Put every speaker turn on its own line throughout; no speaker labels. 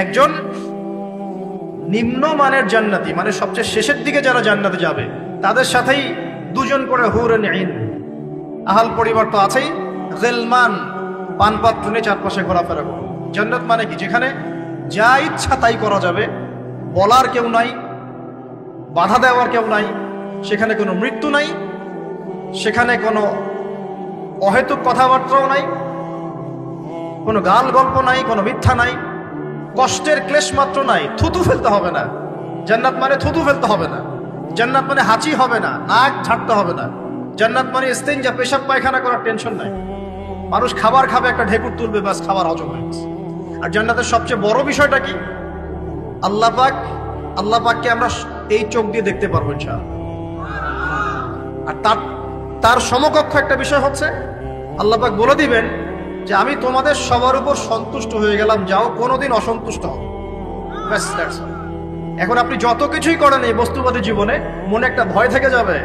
একজন নিম্নমানের জান্নাতি, মানে সবচেয়ে শেষের দিকে যারা জান্নাতে যাবে, তাদের সাথেই দুজন করে হুরুন ঈন, আহাল পরিবার তো আছেই, গিলমান পানপাত্র নিয়ে চারপাশে ঘোরাফেরা করবে। জান্নাত মানে কি? যেখানে যা ইচ্ছা তাই করা যাবে, বলার কেউ নাই, বাধা দেওয়ার কেউ নাই, সেখানে কোনো মৃত্যু নাই, সেখানে কোনো অহেতুক কথাবার্তাও নাই, কোনো গাল গল্প নাই, কোনো মিথ্যা নাই, কষ্টের ক্লেশ মাত্র নাই, থুতু ফেলতে হবে না। জান্নাত মানে থুতু ফেলতে হবে না, জান্নাত মানে হাঁচি হবে না, নাক ঝাড়তে হবে না, জান্নাত মানে ইস্তেঞ্জা পেশাব পায়খানা করার টেনশন নাই। মানুষ খাবার খাবে, একটা ঢেকুর তুলবে, ব্যাস খাবার হজম হয়ে গেছে। আর জান্নাতের সবচেয়ে বড় বিষয়টা কি? আল্লাহ পাককে আমরা এই চোখ দিয়ে দেখতে পারবো ইনশাআল্লাহ। আর তার সমকক্ষ একটা বিষয় হচ্ছে আল্লাহ পাক বলে দিবেন যে আমি তোমাদের সবার উপর সন্তুষ্ট হয়ে গেলাম, যাও কোনোদিন অসন্তুষ্ট হবে। ব্যাস, দ্যাটস অল। এখন আপনি যত কিছুই করেন এই বস্তুবাদী জীবনে, মনে একটা ভয় থেকে যাবে।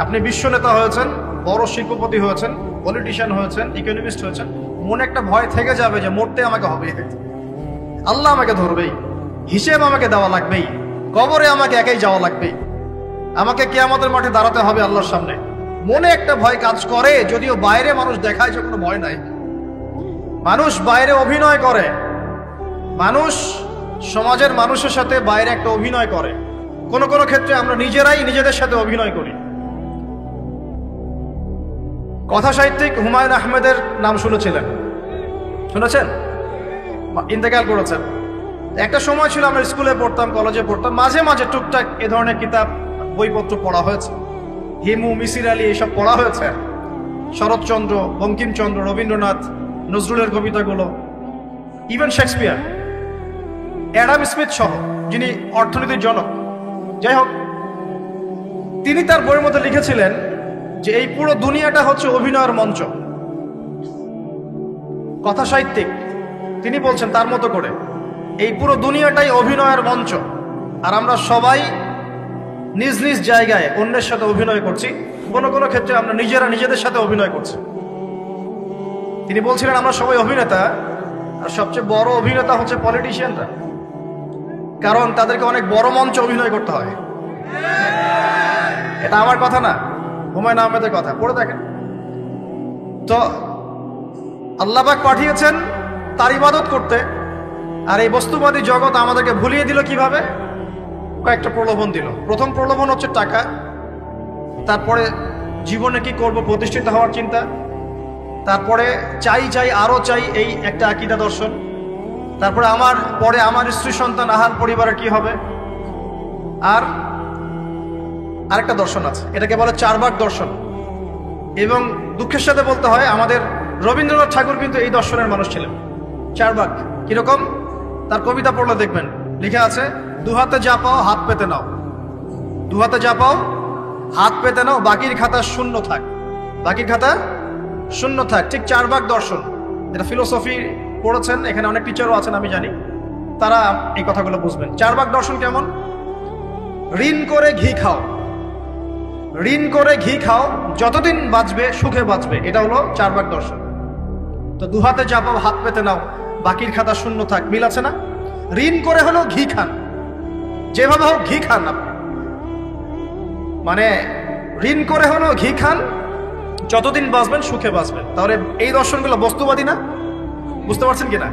আপনি বিশ্ব নেতা হয়েছেন, বড় শিল্পপতি হয়েছেন, পলিটিশিয়ান হয়েছেন, ইকোনমিস্ট হয়েছেন, মনে একটা ভয় থেকে যাবে যে মরতে আমাকে হবে, আল্লাহ আমাকে ধরবেই, হিসেব আমাকে দেওয়া লাগবেই, কবরে আমাকে একাই যাওয়া লাগবেই, আমাকে কিয়ামতের মাঠে দাঁড়াতে হবে আল্লাহর সামনে। মনে একটা ভয় কাজ করে, যদিও বাইরে মানুষ দেখায় যে কোনো ভয় নাই। মানুষ বাইরে অভিনয় করে, মানুষ সমাজের মানুষের সাথে বাইরে একটা অভিনয় করে। কোনো কোনো ক্ষেত্রে আমরা নিজেরাই নিজেদের সাথে অভিনয় করি। কথা সাহিত্যিক হুমায়ুন আহমেদের নাম শুনেছিলেন? শুনেছেন? ইন্তেকাল করেছেন। একটা সময় ছিল আমরা স্কুলে পড়তাম, কলেজে পড়তাম, মাঝে মাঝে টুকটাক এ ধরনের কিতাব বইপত্র পড়া হয়েছে। হিমু, মিসির আলী এইসব পড়া হয়েছে। শরৎচন্দ্র, বঙ্কিমচন্দ্র, রবীন্দ্রনাথ, নজরুলের কবিতাগুলো, ইভেন শেক্সপিয়ার, অ্যাডাম স্মিথ সহ, যিনি অর্থনীতির জনক। যাই হোক, তিনি তার বইয়ের মধ্যে লিখেছিলেন যে এই পুরো দুনিয়াটা হচ্ছে অভিনয়ের মঞ্চ। কথা সাহিত্যিক, তিনি বলছেন তার মতো করে এই পুরো দুনিয়াটাই অভিনয়ের মঞ্চ, আর আমরা সবাই নিজ নিজ জায়গায় অন্যের সাথে অভিনয় করছি। কোনো কোনো ক্ষেত্রে আমরা নিজেরা নিজেদের সাথে অভিনয় করছি। তিনি বলছিলেন আমরা সবাই অভিনেতা, আর সবচেয়ে বড় অভিনেতা হচ্ছে পলিটিশিয়ানরা, কারণ তাদেরকে অনেক বড় মঞ্চে অভিনয় করতে হয়। এটা আমার কথা না, হুমায়ুন আহমেদের কথা, পড়ে দেখেন তো। আল্লাহ পাক পাঠিয়েছেন তার ইবাদত করতে, আর এই বস্তুবাদী জগৎ আমাদেরকে ভুলিয়ে দিল কিভাবে? কয়েকটা প্রলোভন দিল। প্রথম প্রলোভন হচ্ছে টাকা, তারপরে জীবনে কি করব প্রতিষ্ঠিত হওয়ার চিন্তা, তারপরে চাই আরো চাই এই একটা আকীদা দর্শন, তারপরে আমার স্ত্রী সন্তান আহাল পরিবারের কি হবে, আর আরেকটা দর্শন আছে, এটাকে বলে চারবাক দর্শন। এবং দুঃখের সাথে বলতে হয় আমাদের রবীন্দ্রনাথ ঠাকুর কিন্তু এই দর্শনের মানুষ ছিলেন। চারবাক কিরকম? তার কবিতা পড়লে দেখবেন লিখে আছে, দুহাতে যা পাও হাত পেতে নাও, দুহাতে যা পাও হাত পেতে নাও, বাকির খাতা শূন্য থাক, বাকির খাতা শূন্য থাক। ঠিক চারবাক দর্শন, এটা ফিলোসফি পড়েছেন, এখানে অনেক টিচারও আছেন আমি জানি, তারা এই কথাগুলো বুঝবেন। চারবাক দর্শন কেমন? ঋণ করে ঘি খাও, ঋণ করে ঘি খাও, যতদিন বাঁচবে সুখে বাঁচবে, এটা হলো চারবাক দর্শন। তো দুহাতে যা পাও হাত পেতে নাও, বাকির খাতা শূন্য থাক, মিল আছে না? ঋণ করে হলো ঘি খান, যেভাবে হোক ঘি খান আপনি, মানে ঋণ করে হলো ঘি খান, যতদিন বাঁচবেন সুখে বাঁচবেন। তাহলে এই দর্শনগুলো বস্তুবাদী না? বুঝতে পারছেন কিনা?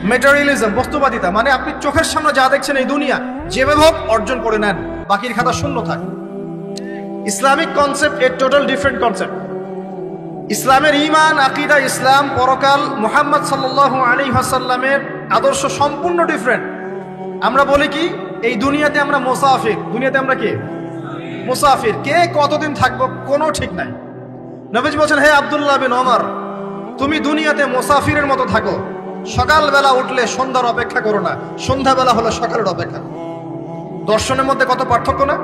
ম্যাটেরিয়ালিজম, বস্তুবাদিতা, মানে আপনি চোখের সামনে যা দেখছেন এই দুনিয়া, যেভাবে হোক অর্জন করে নেন, বাকির খাতা শূন্য থাক। ইসলামিক কনসেপ্ট এ টোটাল ডিফারেন্ট কনসেপ্ট। ইসলামের ঈমান, আকীদা, ইসলাম, পরকাল, মুহাম্মদ সাল্লাল্লাহু আলাইহি ওয়াসাল্লামের আদর্শ সম্পূর্ণ ডিফারেন্ট। আমরা বলি কি এই দুনিয়াতে আমরা মুসাফির, দুনিয়াতে আমরা কি মুসাফির, কে কতদিন থাকবো কোনো ঠিক নাই। নবীজি বলছেন, হে আব্দুল্লাহ বিন ওমর, তুমি দুনিয়াতে মুসাফিরের মতো থাকো, সকালবেলা উঠলে সন্ধ্যার অপেক্ষা করো না, সন্ধ্যাবেলা হলে সকালের অপেক্ষা করো। দর্শনের মধ্যে কত পার্থক্য না,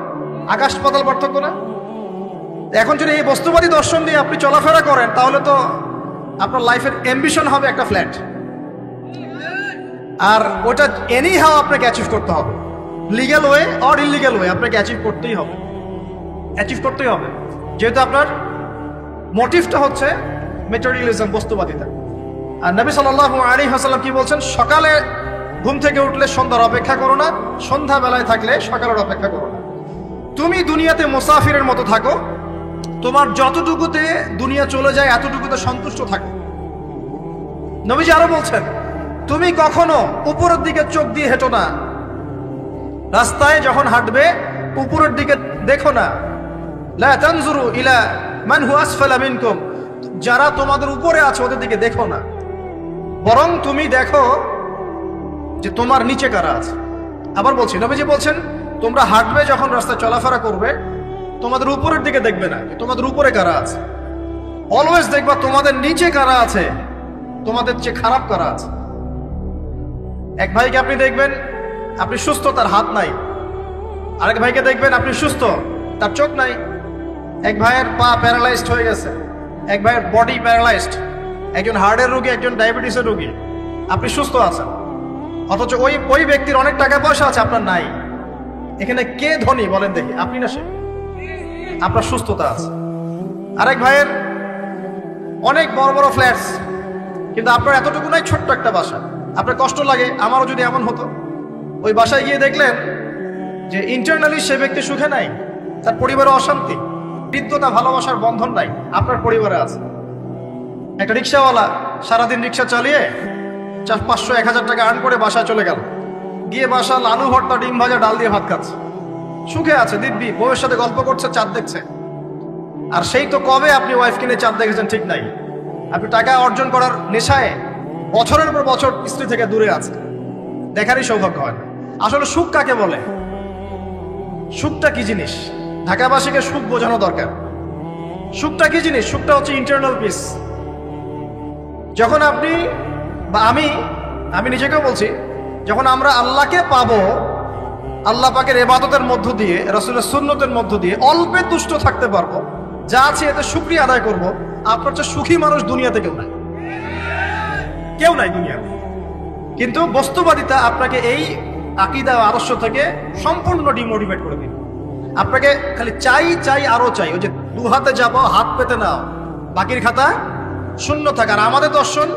আকাশ পাতাল পার্থক্য না? এখন যদি এই বস্তুবাদী দর্শন দিয়ে আপনি চলাফেরা করেন, তাহলে তো আপনার লাইফের অ্যাম্বিশন হবে একটা ফ্ল্যাট, আর ওটা এনি হাও আপনাকে অ্যাচিভ করতে হবে, legal way or illegal way, আপনাকে অ্যাচিভ করতেই হবে, অ্যাচিভ করতেই হবে, যেহেতু আপনার মোটিভটা হচ্ছে ম্যাটেরিয়ালিজম, বস্তুবাদিতা। আর নবী সাল্লাল্লাহু আলাইহি ওয়াসাল্লাম কি বলছেন, সকালে ঘুম থেকে উঠলে সন্ধ্যার অপেক্ষা করো না, সন্ধ্যা বেলায় থাকলে সকালের অপেক্ষা করো না। তুমি দুনিয়াতে মুসাফিরের মতো থাকো, তোমার যতটুকুতে দুনিয়া চলে যায় এতটুকুতে সন্তুষ্ট থাকো। নবীজি আরো বলছেন, তুমি কখনো উপরের দিকে চোখ দিয়ে হেঁটো না, রাস্তায় যখন হাঁটবে উপরের দিকে দেখো না। লা তানজুরু ইলা মান হুয়া আসফালা মিনকুম, যারা তোমাদের উপরে আছে ওদের দিকে দেখো না, বরং তুমি দেখো যে তোমার নিচে কারা আছে। আবার বলছি, নবীজি বলছেন, তোমরা হাঁটবে যখন রাস্তায় চলাফেরা করবে তোমাদের উপরের দিকে দেখবে না তোমাদের উপরে কারা আছে, অলওয়েজ দেখবা তোমাদের নিচে কারা আছে, তোমাদের চেয়ে খারাপ কারা আছে। এক ভাইকে আপনি দেখবেন আপনি সুস্থ, তার হাত নাই। আরেক ভাইকে দেখবেন আপনি সুস্থ, তার চোখ নাই। এক ভাইয়ের পা প্যারালাইজড হয়ে গেছে, এক ভাইয়ের বডি প্যারালাইজড, একজন হার্টের রোগী, একজন ডায়াবেটিসের রোগী। আপনি সুস্থ আছেন, অথচ ওই ব্যক্তির অনেক টাকা পয়সা আছে, আপনার নাই। এখানে কে ধনী বলেন দেখি, আপনি না সে? আপনার সুস্থতা আছে। আরেক ভাইয়ের অনেক বড় বড় ফ্ল্যাটস, কিন্তু আপনার এতটুকু নাই, ছোট্ট একটা বাসা। আপনার কষ্ট লাগে, আমারও যদি এমন হতো। ওই বাসায় গিয়ে দেখলেন যে ইন্টারনালি সে ব্যক্তি সুখে নাই, তার পরিবারে অশান্তি, হৃদ্যতা ভালোবাসার বন্ধন নাই, আপনার পরিবারে আছে। একটা রিক্সাওয়ালা সারাদিন রিক্সা চালিয়ে 500-1000 টাকা আর্ন করে বাসায় চলে গেল, গিয়ে বাসা আলু ভর্তা, ডিম ভাজা, ডাল দিয়ে ভাত খাচ্ছে, সুখে আছে দিব্যি, বউয়ের সাথে গল্প করছে, চাঁদ দেখছে। আর সেই তো কবে আপনি ওয়াইফ কিনে চাঁদ দেখেছেন ঠিক নাই, আপনি টাকা অর্জন করার নেশায় বছরের পর বছর স্ত্রী থেকে দূরে আছে, দেখারই সৌভাগ্য হয় না। আসলে সুখ কাকে বলে, সুখটা কি জিনিস? ঢাকাবাসীকে সুখ বোঝানো দরকার। সুখটা কি জিনিস? সুখটা হচ্ছে ইন্টারনাল পিস। যখন আপনি বা আমি নিজেকেও বলছি, যখন আমরা আল্লাহকে পাবো, আল্লাহ পাকের ইবাদতের মধ্য দিয়ে, রাসূলের সুন্নতের মধ্য দিয়ে অল্পে তুষ্ট থাকতে পারবো, যা আছে এতে শুকরিয়া আদায় করব, আপনার চেয়ে সুখী মানুষ দুনিয়াতে কেউ নাই, কেউ নাই দুনিয়াতে। কিন্তু বস্তুবাদিতা আপনাকে এই আকীদা ও আদর্শ থেকে সম্পূর্ণ ডিমোটিভেট করে দিবে। আপনাকে খালি চাই আরো চাই, ওই যে দু হাতে যাবো হাত পেতে নাও, বাকির খাতা শূন্য থাক। আর আমাদের দর্শন,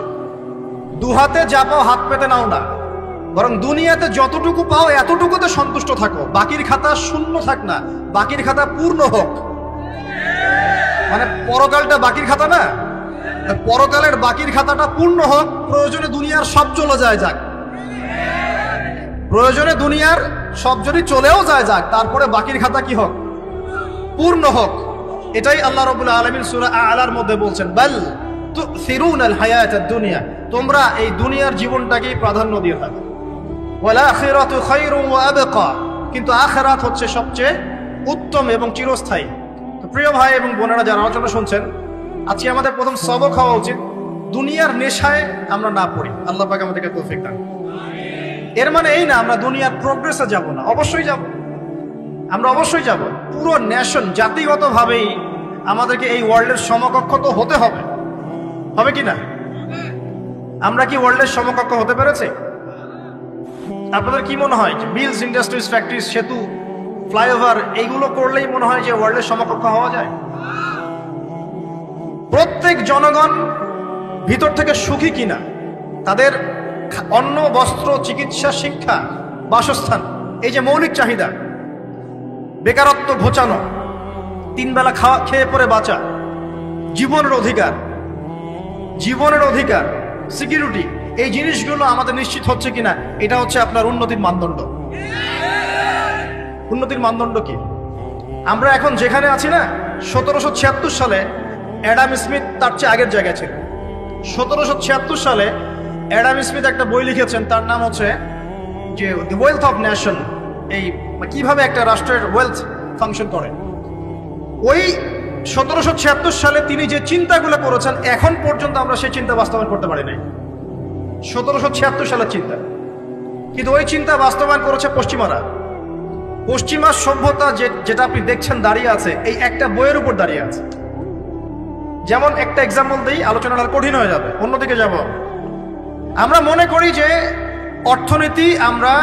দু হাতে যাবো হাত পেতে নাও না, বরং দুনিয়াতে যতটুকু পাও এতটুকুতে সন্তুষ্ট থাকো, বাকির খাতা শূন্য থাক না, বাকির খাতা পূর্ণ হোক। মানে পরকালটা বাকির খাতা না, পরকালের বাকির খাতাটা পূর্ণ হোক। প্রয়োজনে দুনিয়ার সব চলে যায় যাক, প্রয়োজনে দুনিয়ার সব যদি চলেও যায় যাক, তারপরে বাকির খাতা কি হোক? পূর্ণ হোক। এটাই আল্লাহ রাব্বুল আলামিন সূরা আ'লার মধ্যে বলছেন, বাল তুসিরুনাল হায়াতাদ দুনিয়া, তোমরা এই দুনিয়ার জীবনটাকেই প্রাধান্য দিয়ে থাকো। ওয়াল আখিরাতু খায়রুন ওয়া আবকা, কিন্তু আখিরাত হচ্ছে সবচেয়ে উত্তম এবং চিরস্থায়ী। তো প্রিয় ভাই এবং বোনেরা যারা আলোচনা শুনছেন, আজকে আমাদের প্রথম সবক হওয়া উচিত দুনিয়ার নেশায় আমরা না পড়ি। আল্লাহ পাক আমাদেরকে তৌফিক দান। এর মানে এই না আমরা দুনিয়ার প্রোগ্রেসে যাব না, অবশ্যই যাব, আমরা অবশ্যই যাব। পুরো নেশন জাতিগতভাবেই আমাদেরকে এই ওয়ার্ল্ডের সমকক্ষ তো হতে হবে, হবে কি না? আমরা কি ওয়ার্ল্ডের সমকক্ষ হতে পেরেছি? আপনাদের কি মনে হয় যে মিলস, ইন্ডাস্ট্রিজ, ফ্যাক্টরিজ, সেতু, ফ্লাইওভার এইগুলো করলেই মনে হয় যে ওয়ার্ল্ডের সমকক্ষ হওয়া যায়? প্রত্যেক জনগণ ভিতর থেকে সুখী কিনা, তাদের অন্ন, বস্ত্র, চিকিৎসা, শিক্ষা, বাসস্থান, এই যে মৌলিক চাহিদা, বেকারত্ব ঘোচানো, 3 বেলা খেয়ে পরে বাঁচা, জীবনের অধিকার, সিকিউরিটি, এই জিনিসগুলো আমাদের নিশ্চিত হচ্ছে কিনা, এটা হচ্ছে আপনার উন্নতির মানদণ্ড। উন্নতির মানদণ্ড কি? আমরা এখন যেখানে আছি না, 1776 সালে অ্যাডাম স্মিথ তার চেয়ে আগের জায়গায় ছিল। 1776 সালে অ্যাডাম স্মিথ একটা বই লিখেছেন, তার নাম হচ্ছে যে দি ওয়েলথ অফ নেশন, এই কিভাবে একটা রাষ্ট্রের ওয়েলথ ফাংশন করে। ওই 1776 সালে তিনি যে চিন্তাগুলো করেছেন, এখন পর্যন্ত আমরা সেই চিন্তা বাস্তবায়ন করতে পারি নাই। 1776 সালের চিন্তা, কিন্তু ওই চিন্তা বাস্তবায়ন করেছে পশ্চিমারা। পশ্চিমা সভ্যতা যেটা আপনি দেখছেন দাঁড়িয়ে আছে, এই একটা বইয়ের উপর দাঁড়িয়ে আছে। যেমন একটা এক্সাম্পল দিই, আলোচনাটা কঠিন হয়ে যাবে, অন্যদিকে যাব। আমরা মনে করি যে অর্থনীতি আমরা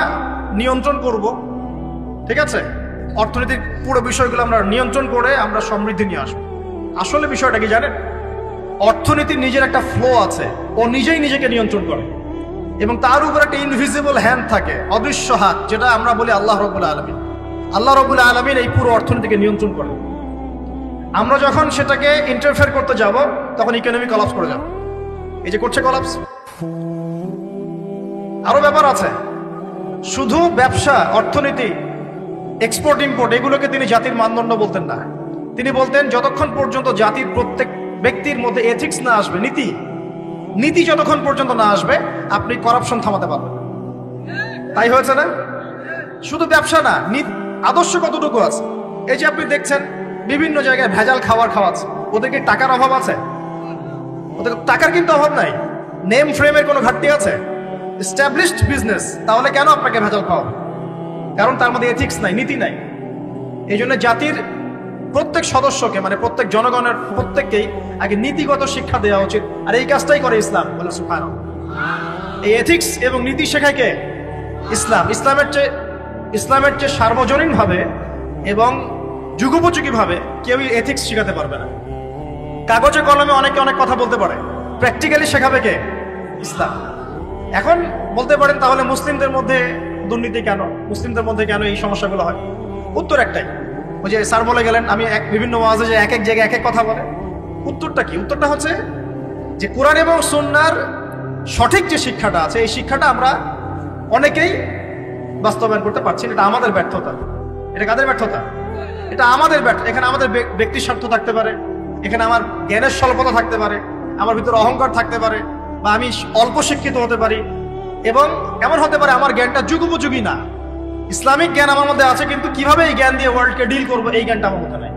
নিয়ন্ত্রণ করব, ঠিক আছে, অর্থনীতির পুরো বিষয়গুলো আমরা নিয়ন্ত্রণ করে আমরা সমৃদ্ধি নিয়ে আসবো। আসলে বিষয়টা কি জানেন? অর্থনীতির নিজের একটা ফ্লো আছে, ও নিজেই নিজেকে নিয়ন্ত্রণ করে, এবং তার উপর একটা ইনভিজিবল হ্যান্ড থাকে, অদৃশ্য হাত, যেটা আমরা বলি আল্লাহ রাব্বুল আলামিন। আল্লাহ রাব্বুল আলামিন এই পুরো অর্থনীতিকে নিয়ন্ত্রণ করে। আমরা যখন সেটাকে ইন্টারফেয়ার করতে যাব তখন ইকোনমি কলাপস করে যাবে। এই যে করছে কলাপস। আরো ব্যাপার আছে, শুধু ব্যবসা, অর্থনীতি, এক্সপোর্ট ইম্পোর্ট এগুলোকে তিনি জাতির মানদণ্ড বলতেন না। তিনি বলতেন যতক্ষণ পর্যন্ত জাতির প্রত্যেক ব্যক্তির মধ্যে এথিক্স না আসবে, নীতি যতক্ষণ পর্যন্ত না আসবে আপনি করাপশন থামাতে পারবেন। তাই হয়েছে না? শুধু ব্যবসা না, আদর্শ কতটুকু আছে। এই যে আপনি দেখছেন বিভিন্ন জায়গায় ভেজাল খাবার খাওয়াচ্ছে, ওদের কি টাকার অভাব আছে? ওদের টাকার কিন্তু অভাব নাই। নেম ফ্রেমের কোনো ঘাটতি আছে? এস্টাবলিশড বিজনেস, তাহলে কেন আপনাকে ভেজাল খাওয়াবে? কারণ তার মধ্যে এথিক্স নাই, নীতি নাই। এই জন্য জাতির প্রত্যেক সদস্যকে, মানে প্রত্যেক জনগণের প্রত্যেককেই আগে নীতিগত শিক্ষা দেওয়া উচিত। আর এই কাজটাই করে ইসলাম। বলে সুবহানাল্লাহ। এই এথিক্স এবং নীতি শেখায় কে? ইসলাম। ইসলামের চেয়ে সার্বজনীন ভাবে এবং যুগোপযোগী ভাবে কেউ এথিক্স শেখাতে পারবে না। কাগজে কলমে অনেকে অনেক কথা বলতে পারে, প্র্যাকটিক্যালি শেখাবে কে? ইসলাম। এখন বলতে পারেন তাহলে মুসলিমদের মধ্যে দুর্নীতি কেন, মুসলিমদের মধ্যে কেন এই সমস্যাগুলো হয়? উত্তর একটাই, ওই যে স্যার বলে গেলেন, আমি বিভিন্ন ওয়াজে যে এক এক জায়গায় এক এক কথা বলে। উত্তরটা কি? উত্তরটা হচ্ছে যে কোরআন এবং সুন্নাহর সঠিক যে শিক্ষাটা আছে, এই শিক্ষাটা আমরা অনেকেই বাস্তবায়ন করতে পারছি। এটা আমাদের ব্যর্থতা। এটা কাদের ব্যর্থতা? এটা আমাদের ব্যর্থ। এখানে আমাদের ব্যক্তির স্বার্থ থাকতে পারে, এখানে আমার জ্ঞানের স্বল্পতা থাকতে পারে, আমার ভিতরে অহংকার থাকতে পারে, বা আমি অল্প শিক্ষিত হতে পারি, এবং এমন হতে পারে আমার জ্ঞানটা যুগোপযোগী না। ইসলামিক জ্ঞান আমার মধ্যে আছে, কিন্তু কিভাবে এই জ্ঞান দিয়ে ওয়ার্ল্ডকে ডিল করবো এই জ্ঞানটা আমার মধ্যে নাই।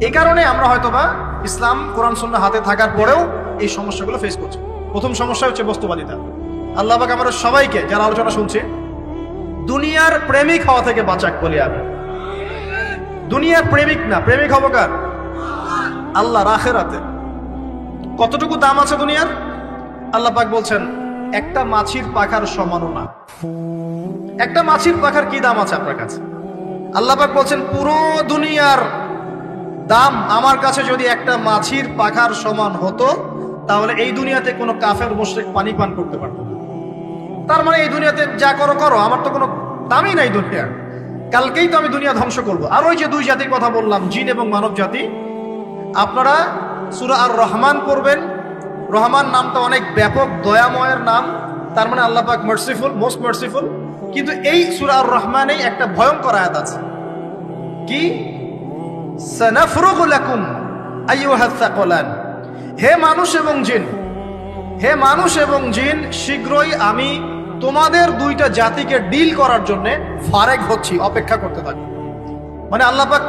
এই কারণে আমরা হয়তোবা ইসলাম কোরআন সুন্নাহ হাতে থাকার পরেও এই সমস্যাগুলো ফেস করছি। প্রথম সমস্যা হচ্ছে বস্তুবাদিতা। আল্লাহ পাক আমাদের সবাইকে, যারা আলোচনা শুনছে, দুনিয়ার প্রেমিক হওয়া থেকে বাঁচাক বলি আমি। দুনিয়ার প্রেমিক না, প্রেমিক হবো কার? আল্লাহর, আখিরাতে। কতটুকু দাম আছে দুনিয়ার? আল্লাহ পাক বলছেন একটা মাছির পাখার সমানও না। একটা মাছির পাখার কি দাম আছে আপনার কাছে? আল্লাহ পাক বলছেন পুরো দুনিয়ার দাম আমার কাছে যদি একটা মাছির পাখার সমান হতো, তাহলে এই দুনিয়াতে কোনো কাফের মুশরিক পানি পান করতে পারতো না। তার মানে এই দুনিয়াতে যা করো করো, আমার তো কোনো দামই নাই দুনিয়ার। কালকেই তো আমি দুনিয়া ধ্বংস করব। আর ওই যে দুই জাতির কথা বললাম, জিন এবং মানব জাতি, আপনারা সূরা আর রহমান পড়বেন। রহমান নামটা অনেক ব্যাপক, দয়াময়ের নাম, তার মানে আল্লাহ পাক মার্সিফুল, মোস্ট মার্সিফুল। কিন্তু এই সূরা আর রহমানেই একটা ভয়ঙ্কর আয়াত আছে, কি? সানাফরুগু লাকুম আইয়ুহাস সাকলান। হে মানুষ এবং জিন, হে মানুষ এবং জিন, শীঘ্রই আমি তোমাদের দুইটা জাতিকে ডিল করার জন্য ফারেক হচ্ছি, অপেক্ষা করতে থাকি। মানে আল্লাহ পাক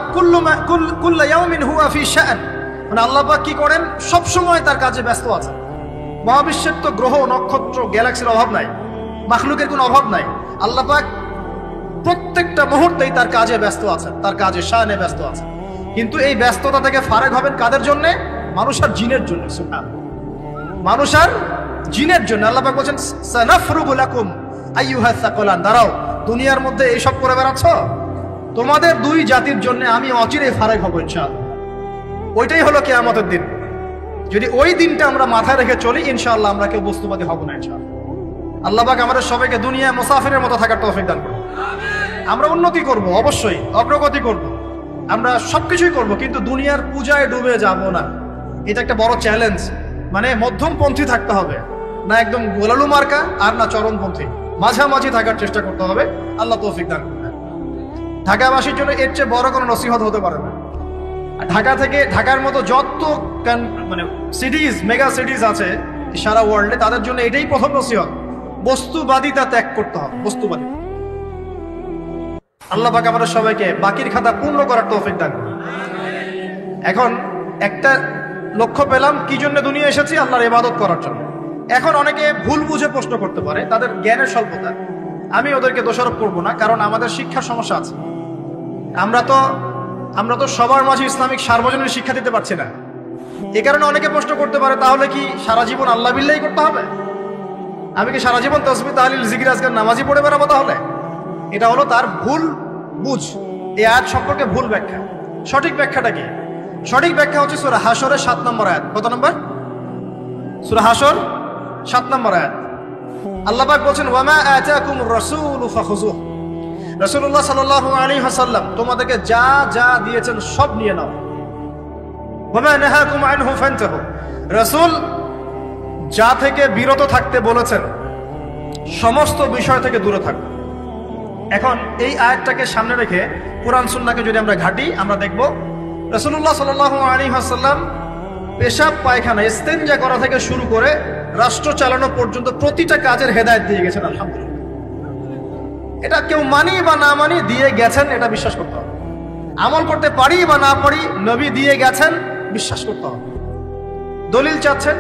কুল্লু ইয়াউমিন হুয়া ফি শাআন, মানে আল্লাহ পাক কি করেন? সব সময় তার কাজে ব্যস্ত আছে। মহাবিশ্বের তো গ্রহ, নক্ষত্র, গ্যালাক্সির অভাব নাই, মাখলুকের কোনো অভাব নাই। আল্লাহ পাক প্রত্যেকটা মুহূর্তেই তার কাজে ব্যস্ত আছেন, তার কাজে শানে ব্যস্ত আছেন। কিন্তু এই ব্যস্ততা থেকে ফারেক হবেন কাদের জন্য? মানুষ আর জিনের জন্য। সুবহানাল্লাহ। মানুষ আর জিনের জন্য আল্লাহ পাক বলেন সানাফরুগু লাকুম আইয়ুহাস সাকলান। দাঁড়াও, দুনিয়ার মধ্যে এইসব করে বেড়াচ্ছ, তোমাদের দুই জাতির জন্য আমি অচিরে ফারেক হব ইনশাআল্লাহ। ওইটাই হলো কিয়ামতের দিন। যদি ওই দিনটা আমরা মাথায় রেখে চলি, ইনশাআল্লাহ আমরা কেউ বস্তুবাদী হব না ইনশাআল্লাহ। আল্লাহ পাক আমাদের সবাইকে দুনিয়া মুসাফিরের মতো থাকার তৌফিক দান করুন। আমরা উন্নতি করব, অবশ্যই অগ্রগতি করব, আমরা সবকিছুই করব, কিন্তু দুনিয়ার পূজায় ডুবে যাব না। এটা একটা বড় চ্যালেঞ্জ। মানে মধ্যমপন্থী থাকতে হবে, না একদম গোলালু মার্কা আর না চরমপন্থী, মাঝামাঝি থাকার চেষ্টা করতে হবে। আল্লাহ তৌফিক দান করবেন। ঢাকাবাসীর জন্য এর চেয়ে বড় কোনো নসিহত হতে পারে না। ঢাকার মতো যত মানে সিটিজ, মেগা সিটিজ আছে সারা ওয়ার্ল্ডে, তাদের জন্য এটাই প্রথম নসিহত, বস্তুবাদিতা ত্যাগ করতে হবে। বস্তুবাদিতা। আল্লাহ পাক আমাদের সবাইকে বাকির খাতা পূর্ণ করার তৌফিক দান করুন। এখন একটা লক্ষ্য পেলাম, কি জন্য দুনিয়া এসেছি? আল্লাহর ইবাদত করার জন্য। এখন অনেকে ভুল বুঝে প্রশ্ন করতে পারে, তাদের জ্ঞানের স্বল্পতা। আমি ওদেরকে দোষারোপ করবো না, কারণ আমাদের শিক্ষার সমস্যা আছে। আমরা তো সবার মাঝে ইসলামিক সার্বজনীন শিক্ষা দিতে পারছি না। এই কারণে অনেকে প্রশ্ন করতে পারে, তাহলে কি সারা জীবন আল্লাহ বিল্লাহি করতে হবে? আমি কি সারা জীবন তাসবিহ, তাহলিল, জিকির, আজকার, নামাজি পড়ে বেড়াবো? তাহলে এটা হলো তার ভুল বুঝ। এই আয়াত সম্পর্কে ভুল ব্যাখ্যা। সঠিক ব্যাখ্যাটা কি? সঠিক ব্যাখ্যা হচ্ছে সূরা হাশরের 7 নম্বর আয়াত। কত নম্বর? সূরা হাসর 7 নম্বর আয়াত। আল্লাহ পাক বলেন ওয়া মা আতাকুমুর রাসূলু ফাখুযুহু, রাসূলুল্লাহ সাল্লাল্লাহু আলাইহি ওয়াসাল্লাম তোমাদেরকে যা যা দিয়েছেন সব নিয়ে নাও। ওয়া মা নাহাকুম আনহু ফান্তাহু, রাসূল যা থেকে বিরত থাকতে বলেছেন সমস্ত বিষয় থেকে দূরে থাকো। এখন এই আয়াতটাকে সামনে রেখে কোরআন সুন্নাহকে যদি আমরা ঘাঁটি, আমরা দেখব রাসূলুল্লাহ সাল্লাল্লাহু আলাইহি ওয়াসাল্লাম পেশাব পায়খানা ইস্তেনজা করা থেকে শুরু করে রাষ্ট্র চালানো পর্যন্ত প্রতিটা কাজের হেদায়েত দিয়ে গেছেন। আলহামদুলিল্লাহ, এটা কেউ মানি বা না মানি দিয়ে গেছেন, এটা বিশ্বাস করতে হবে। আমল করতে পারি বা না পারি, নবী দিয়ে গেছেন, বিশ্বাস করতে হবে। দলিল চাচ্ছেন,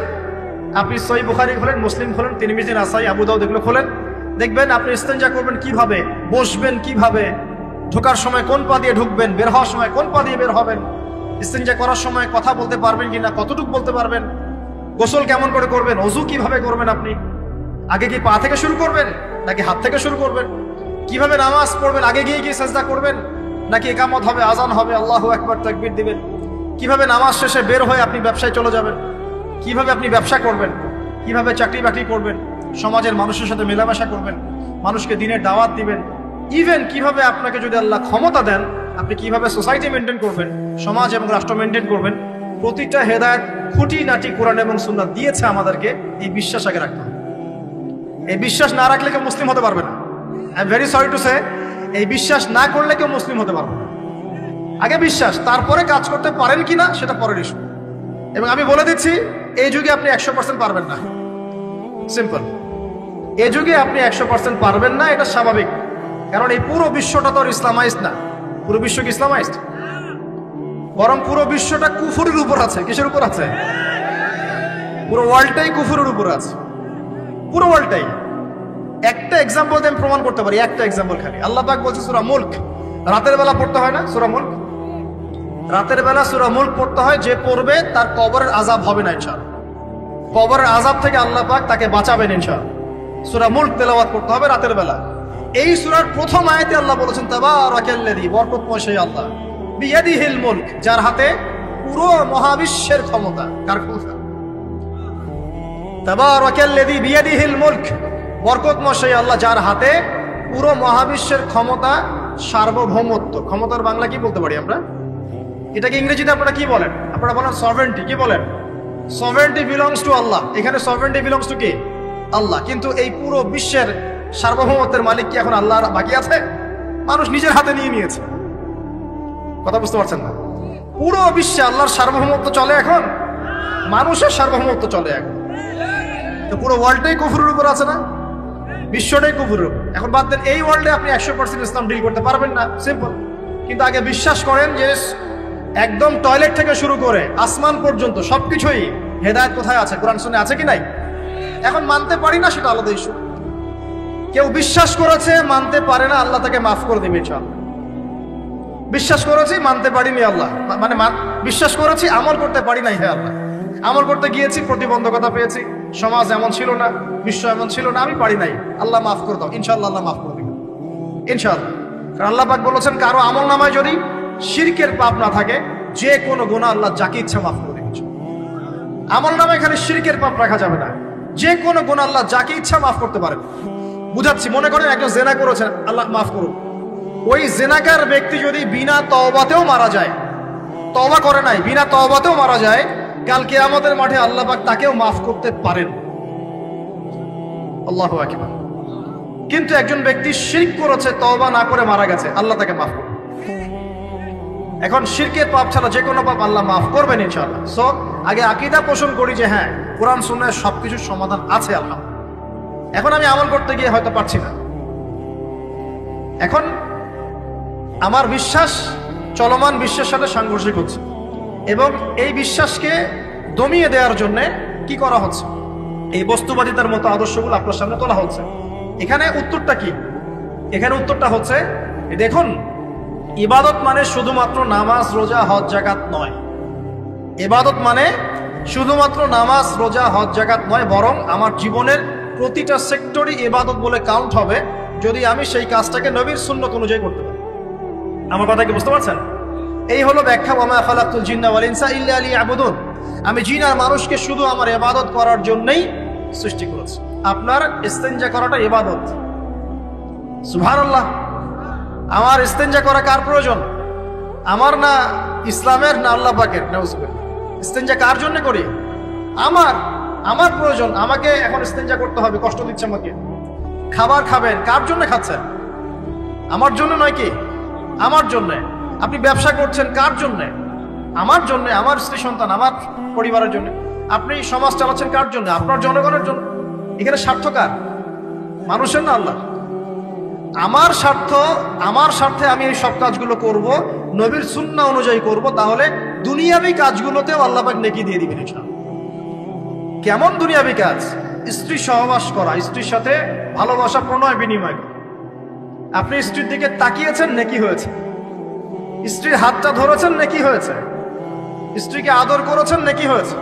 আপনি সহিহ বুখারী খোলেন, মুসলিম খোলেন, তিরমিজি, নাসাই, আবু দাউদ এগুলো খোলেন, দেখবেন আপনি ইস্তেনজা করবেন কিভাবে, বসবেন কিভাবে, ঢোকার সময় কোন পা দিয়ে ঢুকবেন, বের হওয়ার সময় কোন পা দিয়ে বের হবেন, ইস্তেনজা করার সময় কথা বলতে পারবেন কিনা, কতটুকু বলতে পারবেন, গোসল কেমন করে করবেন, ওযু কিভাবে করবেন, আপনি আগে কি পা থেকে শুরু করবেন নাকি হাত থেকে শুরু করবেন, কিভাবে নামাজ পড়বেন, আগে গিয়ে কি সাজদা করবেন নাকি ইকামত হবে, আজান হবে, আল্লাহু আকবার তাকবীর দিবেন, কিভাবে নামাজ শেষে বের হয়ে আপনি ব্যবসায় চলে যাবেন, কিভাবে আপনি ব্যবসা করবেন, কিভাবে চাকরি বাকরি করবেন, সমাজের মানুষের সাথে মেলামেশা করবেন, মানুষকে দিনের দাওয়াত দিবেন, ইভেন কিভাবে আপনাকে যদি আল্লাহ ক্ষমতা দেন আপনি কিভাবে সোসাইটি মেনটেন করবেন, সমাজ এবং রাষ্ট্র মেনটেন করবেন, প্রতিটা হেদায়েত খুঁটিনাটি কোরআন এবং সুন্নাহ দিয়েছে আমাদেরকে। এই বিশ্বাস আগে রাখতে হবে। এই বিশ্বাস না রাখলে কেউ মুসলিম হতে পারবে না। I am very sorry to say, এই বিশ্বাস না করলে কেউ মুসলিম হতে পারবে না। আগে বিশ্বাস, তারপরে কাজ করতে পারেন কিনা সেটা পরের ইস্যু। এবং আমি বলে দিচ্ছি, এই যুগে আপনি 100% পারবেন না। সিম্পল, এই যুগে আপনি 100% পারবেন না, এটা স্বাভাবিক। কারণ এই পুরো বিশ্বটা তো ইসলামাইজড না। পুরো বিশ্ব কি ইসলামাইজড? বরং পুরো বিশ্বটা কুফরের উপর আছে। কিসের উপর আছে? পুরো ওয়ার্ল্ডটাই কুফরের উপর আছে, পুরো ওয়ার্ল্ডটাই। একটা এক্সাম্পল দিয়ে আমি প্রমাণ করতে পারি, একটা এক্সাম্পল খালি। আল্লাহ পাক বলছে সূরা মুলক, রাতের বেলা পড়তে হয় না সূরা মুলক? রাতের বেলা সূরা মুলক পড়তে হয়, যে পড়বে তার কবরের আযাব হবে না ইনশাআল্লাহ। কবরের আযাব থেকে আল্লাহ পাক তাকে বাঁচাবেন ইনশাআল্লাহ। সূরা মুলক তেলাওয়াত করতে হবে রাতের বেলা। এই সূরার প্রথম আয়াতে আল্লাহ বলেছেন তাবারাকাল্লাযী, বরকতময় সেই আল্লাহ, বিয়াদিহিল মুলক, যার হাতে পুরো মহাবিশ্বের ক্ষমতা। কার ক্ষমতা? তাবারাকাল্লাযী বিয়াদিহিল মুলক, বরকতময় সেই আল্লাহ যার হাতে পুরো মহাবিশ্বের ক্ষমতা, সার্বভৌমত্ব। ক্ষমতার বাংলা কি বলতে পারি আমরা? এটাকে ইংরেজিতে আপনারা কি বলেন? আপনারা বলেন সভারেন্টি। কি বলেন? সভারেন্টি বিলংস টু আল্লাহ। এখানে সভারেন্টি বিলংস টু কি? আল্লাহ। কিন্তু এই পুরো বিশ্বের সার্বভৌমত্বের মালিক কি এখন আল্লাহ বাকি আছে? মানুষ নিজের হাতে নিয়ে নিয়েছে। কথা বুঝতে পারছেন না? পুরো বিশ্বে আল্লাহর সার্বভৌমত্ব চলে এখন, মানুষের সার্বভৌমত্ব চলে এখন। তো পুরো ওয়ার্ল্ডটাই কুফরের উপর আছে না? বিশ্বটাই কুফরের উপর। এখন বাদ দেন, এই ওয়ার্ল্ডে আপনি 100% ইসলাম ডিল করতে পারবেন না, সিম্পল। কিন্তু আগে বিশ্বাস করেন যে একদম টয়লেট থেকে শুরু করে আসমান পর্যন্ত সবকিছুই হেদায়েত কোথায় আছে, কোরআন শুনে আছে কি নাই? এখন মানতে পারি না, সেটা আলাদা ইস্যু। কেউ বিশ্বাস করেছে, মানতে পারে না, আল্লাহ তাকে মাফ করে দিবে ইনশাআল্লাহ। বিশ্বাস করেছি, মানতে পারিনি, আল্লাহ মানে বিশ্বাস করেছি, আমল করতে পারি নাই, হে আল্লাহ আমল করতে গিয়েছি, প্রতিবন্ধকতা পেয়েছি, সমাজ এমন ছিল না, বিশ্ব এমন ছিল না, আমি পারি নাই, আল্লাহ মাফ করে দাও। ইনশাআল্লাহ আল্লাহ মাফ করে দিবে ইনশাআল্লাহ। কারণ আল্লাহ পাক বলেছেন, কারো আমল নামায় যদি শিরকের পাপ না থাকে, যে কোনো গুনাহ আল্লাহ যাকে ইচ্ছা মাফ করে দিবে। আমল নামায় এখানে শিরকের পাপ রাখা যাবে না, যে কোনো গুনাহ আল্লাহ যাকে ইচ্ছা মাফ করতে পারেন। বুঝাচ্ছি, মনে করেন একজন জেনা করেছেন, আল্লাহ মাফ করুন। ওই জেনাকার ব্যক্তি যদি বিনা তওবাতেও মারা যায়, তওবা করে নাই, বিনা তওবাতেও মারা যায়, কাল কিয়ামতের মাঠে আল্লাহ পাক তাকেও মাফ করতে পারেন। আল্লাহু আকবার। কিন্তু একজন ব্যক্তি শিরক করেছে, তওবা না করে মারা গেছে, আল্লাহ তাকে মাফ করবে। এখন শিরকের পাপ ছাড়া যে কোনো পাপ আল্লাহ মাফ করবেন ইনশাআল্লাহ। সো আগে আকীদা পোষণ করি যে হ্যাঁ, কোরআন সুন্নাহয় সবকিছুর সমাধান আছে আল্লাহ। এখন আমি আমল করতে গিয়ে হয়তো পারছি না, এখন আমার বিশ্বাস চলমান বিশ্বের সাথে সাংঘর্ষিক হচ্ছে, এবং এই বিশ্বাসকে দমিয়ে দেওয়ার জন্য কি করা হচ্ছে? এই বস্তুবাদিতার মতো আদর্শগুলো আপনার সামনে তোলা হচ্ছে। এখানে উত্তরটা কি? এখানে উত্তরটা হচ্ছে, দেখুন, ইবাদত মানে শুধুমাত্র নামাজ, রোজা, হজ, যাকাত নয়। ইবাদত মানে শুধুমাত্র নামাজ, রোজা, হজ, যাকাত নয়, বরং আমার জীবনের প্রতিটা সেক্টরই ইবাদত বলে কাউন্ট হবে যদি আমি সেই কাজটাকে নবীর সুন্নাত অনুযায়ী করতে পারি। আমার কথা কি বুঝতে পারছেন? এই হলো ব্যাখ্যা, ওয়া মা খালাকতুল জিন্না ওয়াল ইনসা ইল্লা লিয়াবুদুন। আমি জিন আর মানুষকে শুধু আমার ইবাদত করার জন্যই সৃষ্টি করেছি। আপনার ইস্তেঞ্জা করাটা ইবাদত। সুবহানাল্লাহ। আমার ইস্তেঞ্জা করা কার প্রয়োজন? আমার না ইসলামের, না আল্লাহ পাকের? নাউজুবিল্লাহ। ইস্তেঞ্জা কার জন্য করি? আমার প্রয়োজন। আমাকে এখন ইস্তেঞ্জা করতে হবে, কষ্ট দিচ্ছে আমাকে। খাবার খাবেন, কার জন্য খাচ্ছেন? আমার জন্য নয় কি? আমার জন্য। আপনি ব্যবসা করছেন, কার জন্য? আমার জন্য, আমার স্ত্রী সন্তান, আমার পরিবারের জন্য। আপনি সমাজ চালাচ্ছেন কার জন্য? আপনার জনগণের জন্য। এখানে স্বার্থ কার? মানুষের না আল্লাহ? আমার স্বার্থ, আমার স্বার্থে আমি এই সব কাজগুলো করব, নবীর সুন্নাহ অনুযায়ী করব, তাহলে দুনিয়াবি কাজগুলোতেও আল্লাহ পাক নেকি দিয়ে দিবেন ইনশাআল্লাহ। কেমন দুনিয়াবি কাজ? স্ত্রী সহবাস করা, স্ত্রীর সাথে ভালোবাসা, প্রণয় বিনিময় করা। আপনি স্ত্রীর দিকে তাকিয়েছেন, নেকি হয়েছে। স্ত্রীর হাতটা ধরেছেন, নেকি হয়েছে। স্ত্রীকে আদর করেছেন, নেকি হয়েছে।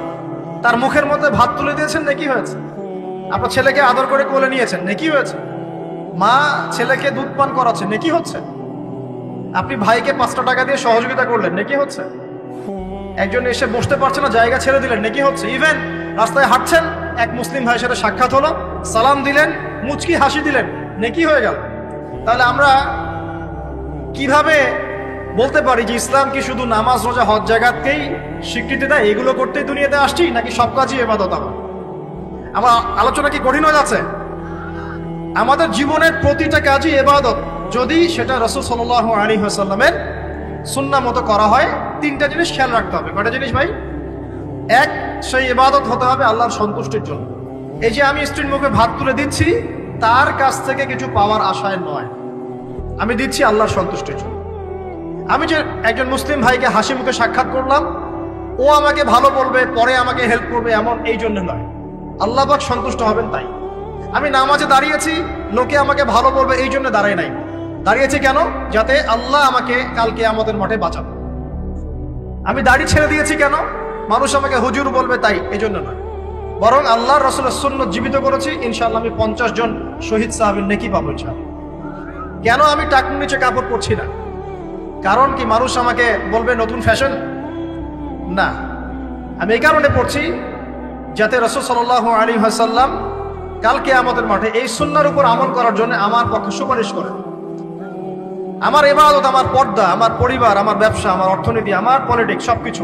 তার মুখের মধ্যে ভাত তুলে দিয়েছেন, নেকি হয়েছে। আপনার ছেলেকে আদর করে কোলে নিয়েছেন, নেকি হয়েছে। মা ছেলেকে দুধ পান করাচ্ছে, নেকি হচ্ছে। আপনি ভাইকে 5টা টাকা দিয়ে সহযোগিতা করলেন, নেকি হচ্ছে। একজন এসে বসতে পারছে না, জায়গা ছেড়ে দিলেন, নেকি হচ্ছে। ইভেন রাস্তায় হাঁটছেন, এক মুসলিম ভাইয়ের সাথে সাক্ষাৎ হলো, সালাম দিলেন, মুচকি হাসি দিলেন, নেকি হয়ে গেল। তাহলে আমরা কিভাবে বলতে পারি যে ইসলাম কি শুধু নামাজ, রোজা, হজ জাকাতকেই স্বীকৃতি দেয়? এগুলো করতেই দুনিয়াতে আসছি, নাকি সব কাজই ইবাদত? আমার আলোচনা কি কঠিন হয়ে যাচ্ছে? আমাদের জীবনের প্রতিটা কাজই ইবাদত, যদি সেটা রাসূল সাল্লাল্লাহু আলাইহি ওয়াসাল্লামের সুন্নাহ মতো করা হয়। 3টা জিনিস খেয়াল রাখতে হবে। কয়টা জিনিস ভাই? এক, সেই ইবাদত হতে হবে আল্লাহর সন্তুষ্টির জন্য। এই যে আমি স্ত্রীর মুখে ভাত তুলে দিচ্ছি, তার কাছ থেকে কিছু পাওয়ার আশায় নয়, আমি দিচ্ছি আল্লাহর সন্তুষ্টির জন্য। আমি যে একজন মুসলিম ভাইকে হাসি মুখে সাক্ষাৎ করলাম, ও আমাকে ভালো বলবে, পরে আমাকে হেল্প করবে, এমন এই জন্য নয়, আল্লাহ পাক সন্তুষ্ট হবেন তাই। আমি নামাজে দাঁড়িয়েছি, লোকে আমাকে ভালো বলবে এই জন্য দাঁড়াই নাই। দাঁড়িয়েছি কেন? যাতে আল্লাহ আমাকে কালকে আমাদের মাঠে বাঁচাবে। আমি দাড়ি ছেড়ে দিয়েছি কেন? মানুষ আমাকে হুজুর বলবে তাই, এই জন্য নয়, বরং আল্লাহর রাসূলের সুন্নাত জীবিত করেছি। ইনশাআল্লাহ আমি 50 জন শহীদ সাহাবীর নেকি পাবো ইনশাআল্লাহ। কেন আমি টাকনুর নিচে কাপড় পরছি না? কারণ কি মানুষ আমাকে বলবে নতুন ফ্যাশন? না, আমি এই কারণে পড়ছি যাতে রাসূল সাল্লাল্লাহু আলাইহি ওয়াসাল্লাম কালকে আমাদের মাঠে এই সুন্নাহর উপর আমল করার জন্য আমার পক্ষে সুপারিশ করে। আমার ইবাদত, আমার পর্দা, আমার পরিবার, আমার ব্যবসা, আমার অর্থনীতি, আমার পলিটিক্স সবকিছু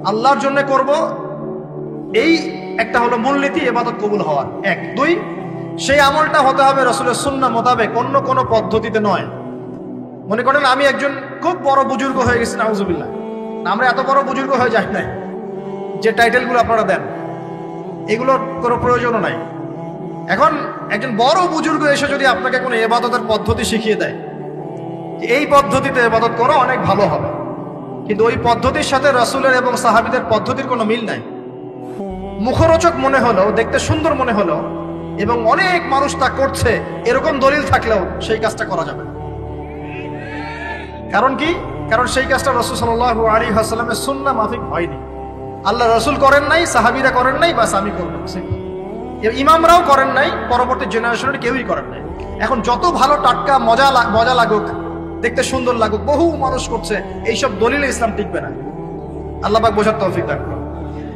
আল্লাহর জন্য করব, এই একটা হলো মূলনীতি ইবাদত কবুল হওয়ার। 1, 2, সেই আমলটা হতে হবে রাসূলের সুন্নাহ মোতাবেক, অন্য কোনো পদ্ধতিতে নয়। মনে করেন আমি একজন খুব বড় বুজুর্গ হয়ে গেছি, নাউজুবিল্লাহ। আমরা এত বড় বুজুর্গ হয়ে যাই নাই, যে টাইটেলগুলো আপনারা দেন এগুলোর কোনো প্রয়োজনও নাই। এখন একজন বড় বুজুর্গ এসে যদি আপনাকে কোনো ইবাদতের পদ্ধতি শিখিয়ে দেয়, এই পদ্ধতিতে ইবাদত করো, অনেক ভালো হবে, কিন্তু ওই পদ্ধতির সাথে রাসূলের এবং সাহাবীদের পদ্ধতির কোনো মিল নাই। মুখরোচক মনে হলো, দেখতে সুন্দর মনে হলো, এবং অনেক মানুষ তা করছে, এরকম দলিল থাকলেও সেই কাজটা করা যাবে না। কারণ কি? কারণ সেই কাজটা রাসূল সাল্লাল্লাহু আলাইহি ওয়াসাল্লামের সুন্নাহ মাফিক হয়নি। আল্লাহ রাসূল করেন নাই, সাহাবীরা করেন নাই, বাস আমি করব। ইমামরাও করেন নাই, পরবর্তী জেনারেশনের কেউই করেন নাই। এখন যত ভালো টাটকা মজা লাগুক, দেখতে সুন্দর লাগুক, বহু মানুষ করছে, এইসব দলিলে ইসলাম টিকবে না। আল্লাহ পাক বোঝার তৌফিক দান করুন।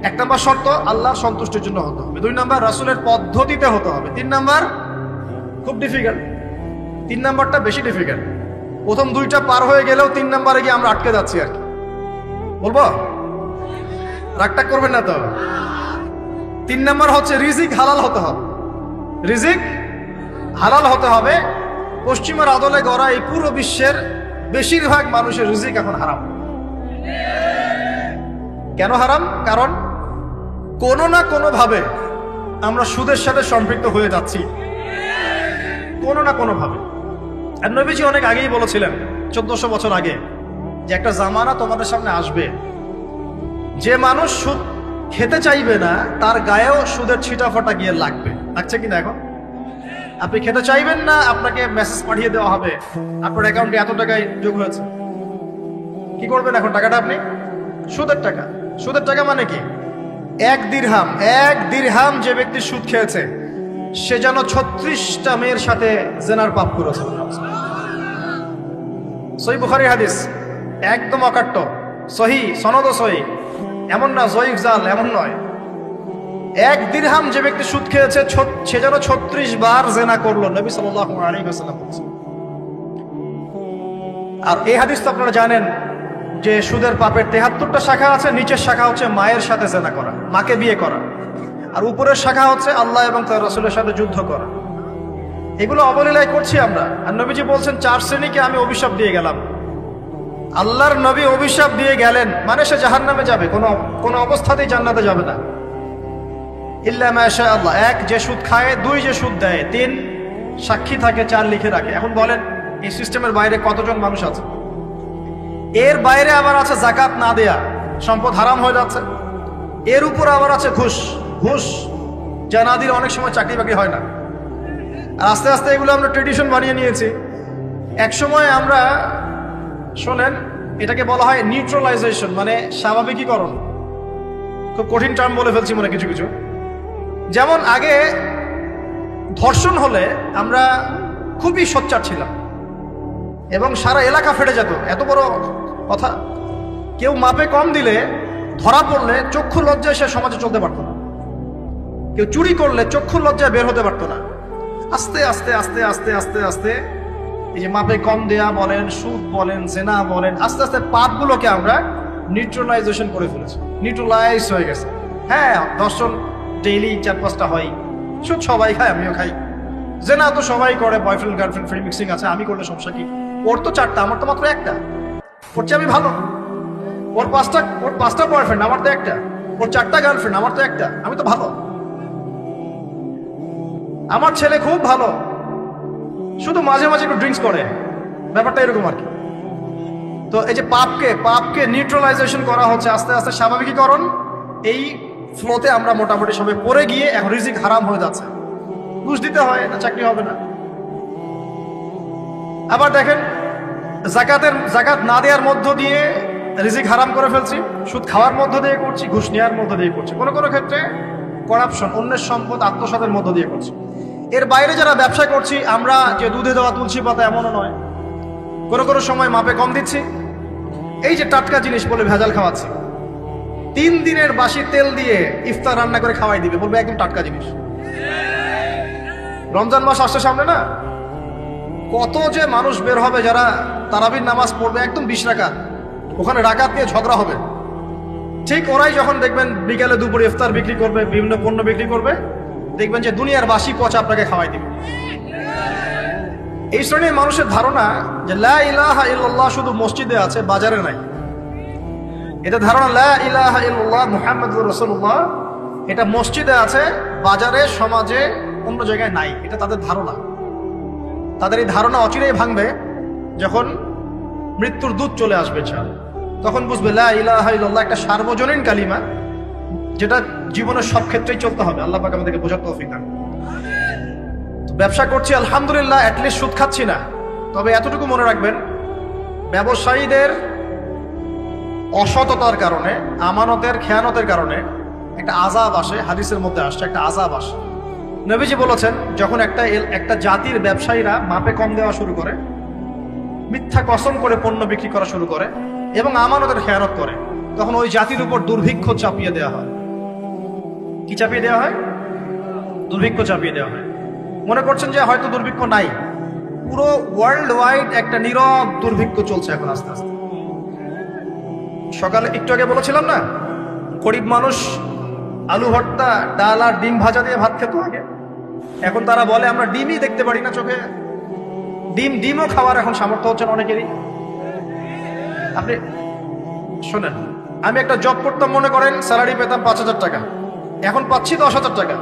1 নম্বর শর্ত, আল্লাহর সন্তুষ্টির জন্য হতে হবে। 2 নম্বর, রাসূলের পদ্ধতিতে হতে হবে। 3 নম্বর, খুব ডিফিকাল্ট, 3 নম্বরটা বেশি ডিফিকাল্ট। প্রথম 2টা পার হয়ে গেলেও 3 নম্বরে গিয়ে আমরা আটকে যাচ্ছি আর কি। বলবো? রাগটা করবেন না তো? 3 নম্বর হচ্ছে রিজিক হালাল হতে হবে। রিজিক হালাল হতে হবে। পশ্চিমের আদলে গড়া এই পুরো বিশ্বের বেশিরভাগ মানুষের রিজিক এখন হারাম। কেন হারাম? কারণ কোনো না কোনো ভাবে আমরা সুদের সাথে সম্পৃক্ত হয়ে যাচ্ছি, কোনো না কোনো ভাবে। আর নবীজি অনেক আগেই বলেছিলেন, 1400 বছর আগে, যে একটা জামানা তোমাদের সামনে আসবে, যে মানুষ সুদ খেতে চাইবে না তার গায়েও সুদের ছিটাফাটা গিয়ে লাগবে। লাগছে কিনা? এখন আপনি খেতে চাইবেন না, আপনাকে মেসেজ পাঠিয়ে দেওয়া হবে আপনার অ্যাকাউন্টে এত টাকায় যোগ হয়েছে। কি করবেন এখন? টাকাটা আপনি সুদের টাকা। সুদের টাকা মানে কি? 1 দিরহাম যে ব্যক্তি সুদ খেয়েছে, সে যেন 36টা মেয়ের সাথে জেনার পাপ করেছে। সহিহ বুখারী হাদিস, একদম অকাট্য, সহিহ, সনদ সহিহ। এমন না জয়ীফ জাল, এমন নয়। 1 দিরহাম যে ব্যক্তি সুদ খেয়েছে সে যেন 36 বার জেনা করলো, নবী সাল্লাল্লাহু আলাইহি ওয়াসাল্লাম বলেছেন। আর এই হাদিস তো আপনারা জানেন যে সুদের পাপের 73টা শাখা আছে। নিচের শাখা হচ্ছে মায়ের সাথে জেনা করা, মাকে বিয়ে করা, আর উপরের শাখা হচ্ছে আল্লাহ এবং তার রাসূলের সাথে যুদ্ধ করা। এগুলো অবলীলায় করছি আমরা। আর নবীজি বলছেন 4 শ্রেণীকে আমি অভিশাপ দিয়ে গেলাম। আল্লাহর নবী অভিশাপ দিয়ে গেলেন মানে সে জাহান্নামে যাবে, কোনো অবস্থাতেই জান্নাতে যাবে না। ইল্লা মা শা আল্লাহ। 1 যে সুদ খায়, 2 যে সুদ দেয়, 3 সাক্ষী থাকে, 4 লিখে রাখে। এখন বলেন এই সিস্টেমের বাইরে কতজন মানুষ আছে? এর বাইরে আবার আছে যাকাত না দেয়া, সম্পদ হারাম হয়ে যাচ্ছে। এর উপর আবার আছে ঘুষ যা না দিলে অনেক সময় চাকরি বাকরি হয় না। আর আস্তে আস্তে এগুলো আমরা ট্রেডিশন বানিয়ে নিয়েছি। এক সময় আমরা শোনেন এটাকে বলা হয় নিউট্রালাইজেশন, মানে স্বাভাবিকীকরণ। খুব কঠিন টার্ম বলে ফেলছি মনে কিছু কিছু। যেমন আগে ধর্ষণ হলে আমরা খুবই সোচ্চার ছিলাম এবং সারা এলাকা ফেটে যেত, এত বড় কথা। কেউ মাপে কম দিলে, ধরা পড়লে চক্ষু লজ্জায় সে সমাজে চলতে পারতো না। কেউ চুরি করলে চক্ষু লজ্জায় বের হতে পারতো না। আস্তে আস্তে আস্তে আস্তে আস্তে আস্তে এই যে মাপে কম দেয়া বলেন, সুদ বলেন, জেনা বলেন, আস্তে আস্তে পাপগুলোকে আমরা নিউট্রালাইজেশন করে ফেলেছি, নিউট্রালাইজ হয়ে গেছে। হ্যাঁ, ধর্ষণ ডেইলি 4-5টা হয়, সুদ সবাই খায়, আমিও খাই, জেনা তো সবাই করে, বয়ফ্রেন্ড গার্লফ্রেন্ড ফ্রি মিক্সিং আছে, আমি করলে সমস্যা কি? ওর তো 4টা, আমার তো মাত্র 1টা। ওর চেয়ে আমি ভালো। ওর 5টা বয়ফ্রেন্ড, আমার তো 1টা। ওর 4টা গার্লফ্রেন্ড, আমার তো 1টা। আমি তো ভালো। আমার ছেলে খুব ভালো, শুধু মাঝে মাঝে একটু ড্রিঙ্কস করে, ব্যাপারটা এরকম আর কি। তো এই যে পাপকে নিউট্রালাইজেশন করা হচ্ছে আস্তে আস্তে, স্বাভাবিকীকরণ। এই ফ্লোতে আমরা মোটামুটি সবাই পড়ে গিয়ে এখন রিজিক হারাম হয়ে যাচ্ছে। ঘুষ দিতে হয় না, চাকরি হবে না। আবার দেখেন জাকাত না দেওয়ার মধ্য দিয়ে রিজিক হারাম করে ফেলছি, সুদ খাওয়ার মধ্য দিয়ে করছি, ঘুষ নেওয়ার মধ্য দিয়ে করছি, কোনো কোনো ক্ষেত্রে করাপশন, অন্যের সম্পদ আত্মসাতের মধ্য দিয়ে করছি। এর বাইরে যারা ব্যবসা করছি, আমরা যে দুধে দেওয়া তুলসী পাতা এমনও নয়, কোনো কোনো সময় মাপে কম দিচ্ছি। এই যে টাটকা জিনিস বলে ভেজাল খাওয়াচ্ছি, 3 দিনের বাসি তেল দিয়ে ইফতার রান্না করে খাওয়াই দিবে, বলবে একদম টাটকা জিনিস। রমজান মাস আসছে সামনে না, কত যে মানুষ বের হবে যারা তারাবির নামাজ পড়বে একদম 20 রাকাত, ওখানে রাকাত নিয়ে ঝগড়া হবে। ঠিক ওরাই যখন দেখবেন বিকালে দুপুরে ইফতার বিক্রি করবে, বিভিন্ন পণ্য বিক্রি করবে, দেখবেন যে দুনিয়ার বাসি পচা আপনাকে খাওয়াই দিবে। এই শ্রেণীর মানুষের ধারণা যে লা ইলাহা ইল্লাল্লাহ শুধু মসজিদে আছে, বাজারে নাই। এটা ধারণা, লা ইলাহা ইল্লাল্লাহ মুহাম্মাদুর রাসূলুল্লাহ, এটা মসজিদে আছে, বাজারে, সমাজে, অন্য জায়গায় নাই। এটা তাদের ধারণা। তাদের এই ধারণা অচিরেই ভাঙবে যখন মৃত্যুর দূত চলে আসবে। তখন বুঝবে লা ইলাহা ইল্লাল্লাহ একটা সার্বজনীন কালিমা, যেটা জীবনের সব ক্ষেত্রেই চলতে হবে। আল্লাহ পাক আমাদেরকে বোঝার তৌফিক দান। ব্যবসা করছি আলহামদুলিল্লাহ, অ্যাটলিস্ট সুদ খাচ্ছি না। তবে এতটুকু মনে রাখবেন, ব্যবসায়ীদের অসততার কারণে, আমানতের খেয়ানতের কারণে একটা আযাব আসে। হাদিসের মধ্যে আসছে একটা আযাব আসে। নবীজি বলেছেন, যখন একটা জাতির ব্যবসায়ীরা মাপে কম দেওয়া শুরু করে, মিথ্যা কসম করে পণ্য বিক্রি করা শুরু করে এবং আমানতের খেয়ানত করে, তখন ওই জাতির উপর দুর্ভিক্ষ চাপিয়ে দেওয়া হয়। কি চাপিয়ে দেওয়া হয়? দুর্ভিক্ষ চাপিয়ে দেওয়া হয়। মনে করছেন যে হয়তো দুর্ভিক্ষ নাই, পুরো ওয়ার্ল্ড ওয়াইড একটা নীরব দুর্ভিক্ষ চলছে এখন আস্তে আস্তে। সকালে একটু আগে বলেছিলাম না, গরিব মানুষ আলু ভর্তা, ডাল আর ডিম ভাজা দিয়ে ভাত খেত আগে। এখন তারা বলে আমরা ডিমই দেখতে পারি না চোখে। ডিমও খাওয়ার এখন সামর্থ্য হচ্ছে না অনেকেরই। আপনি শোনেন, আমি একটা জব করতাম, মনে করেন স্যালারি পেতাম 5,000 টাকা, এখন পাচ্ছি 10,000 টাকা।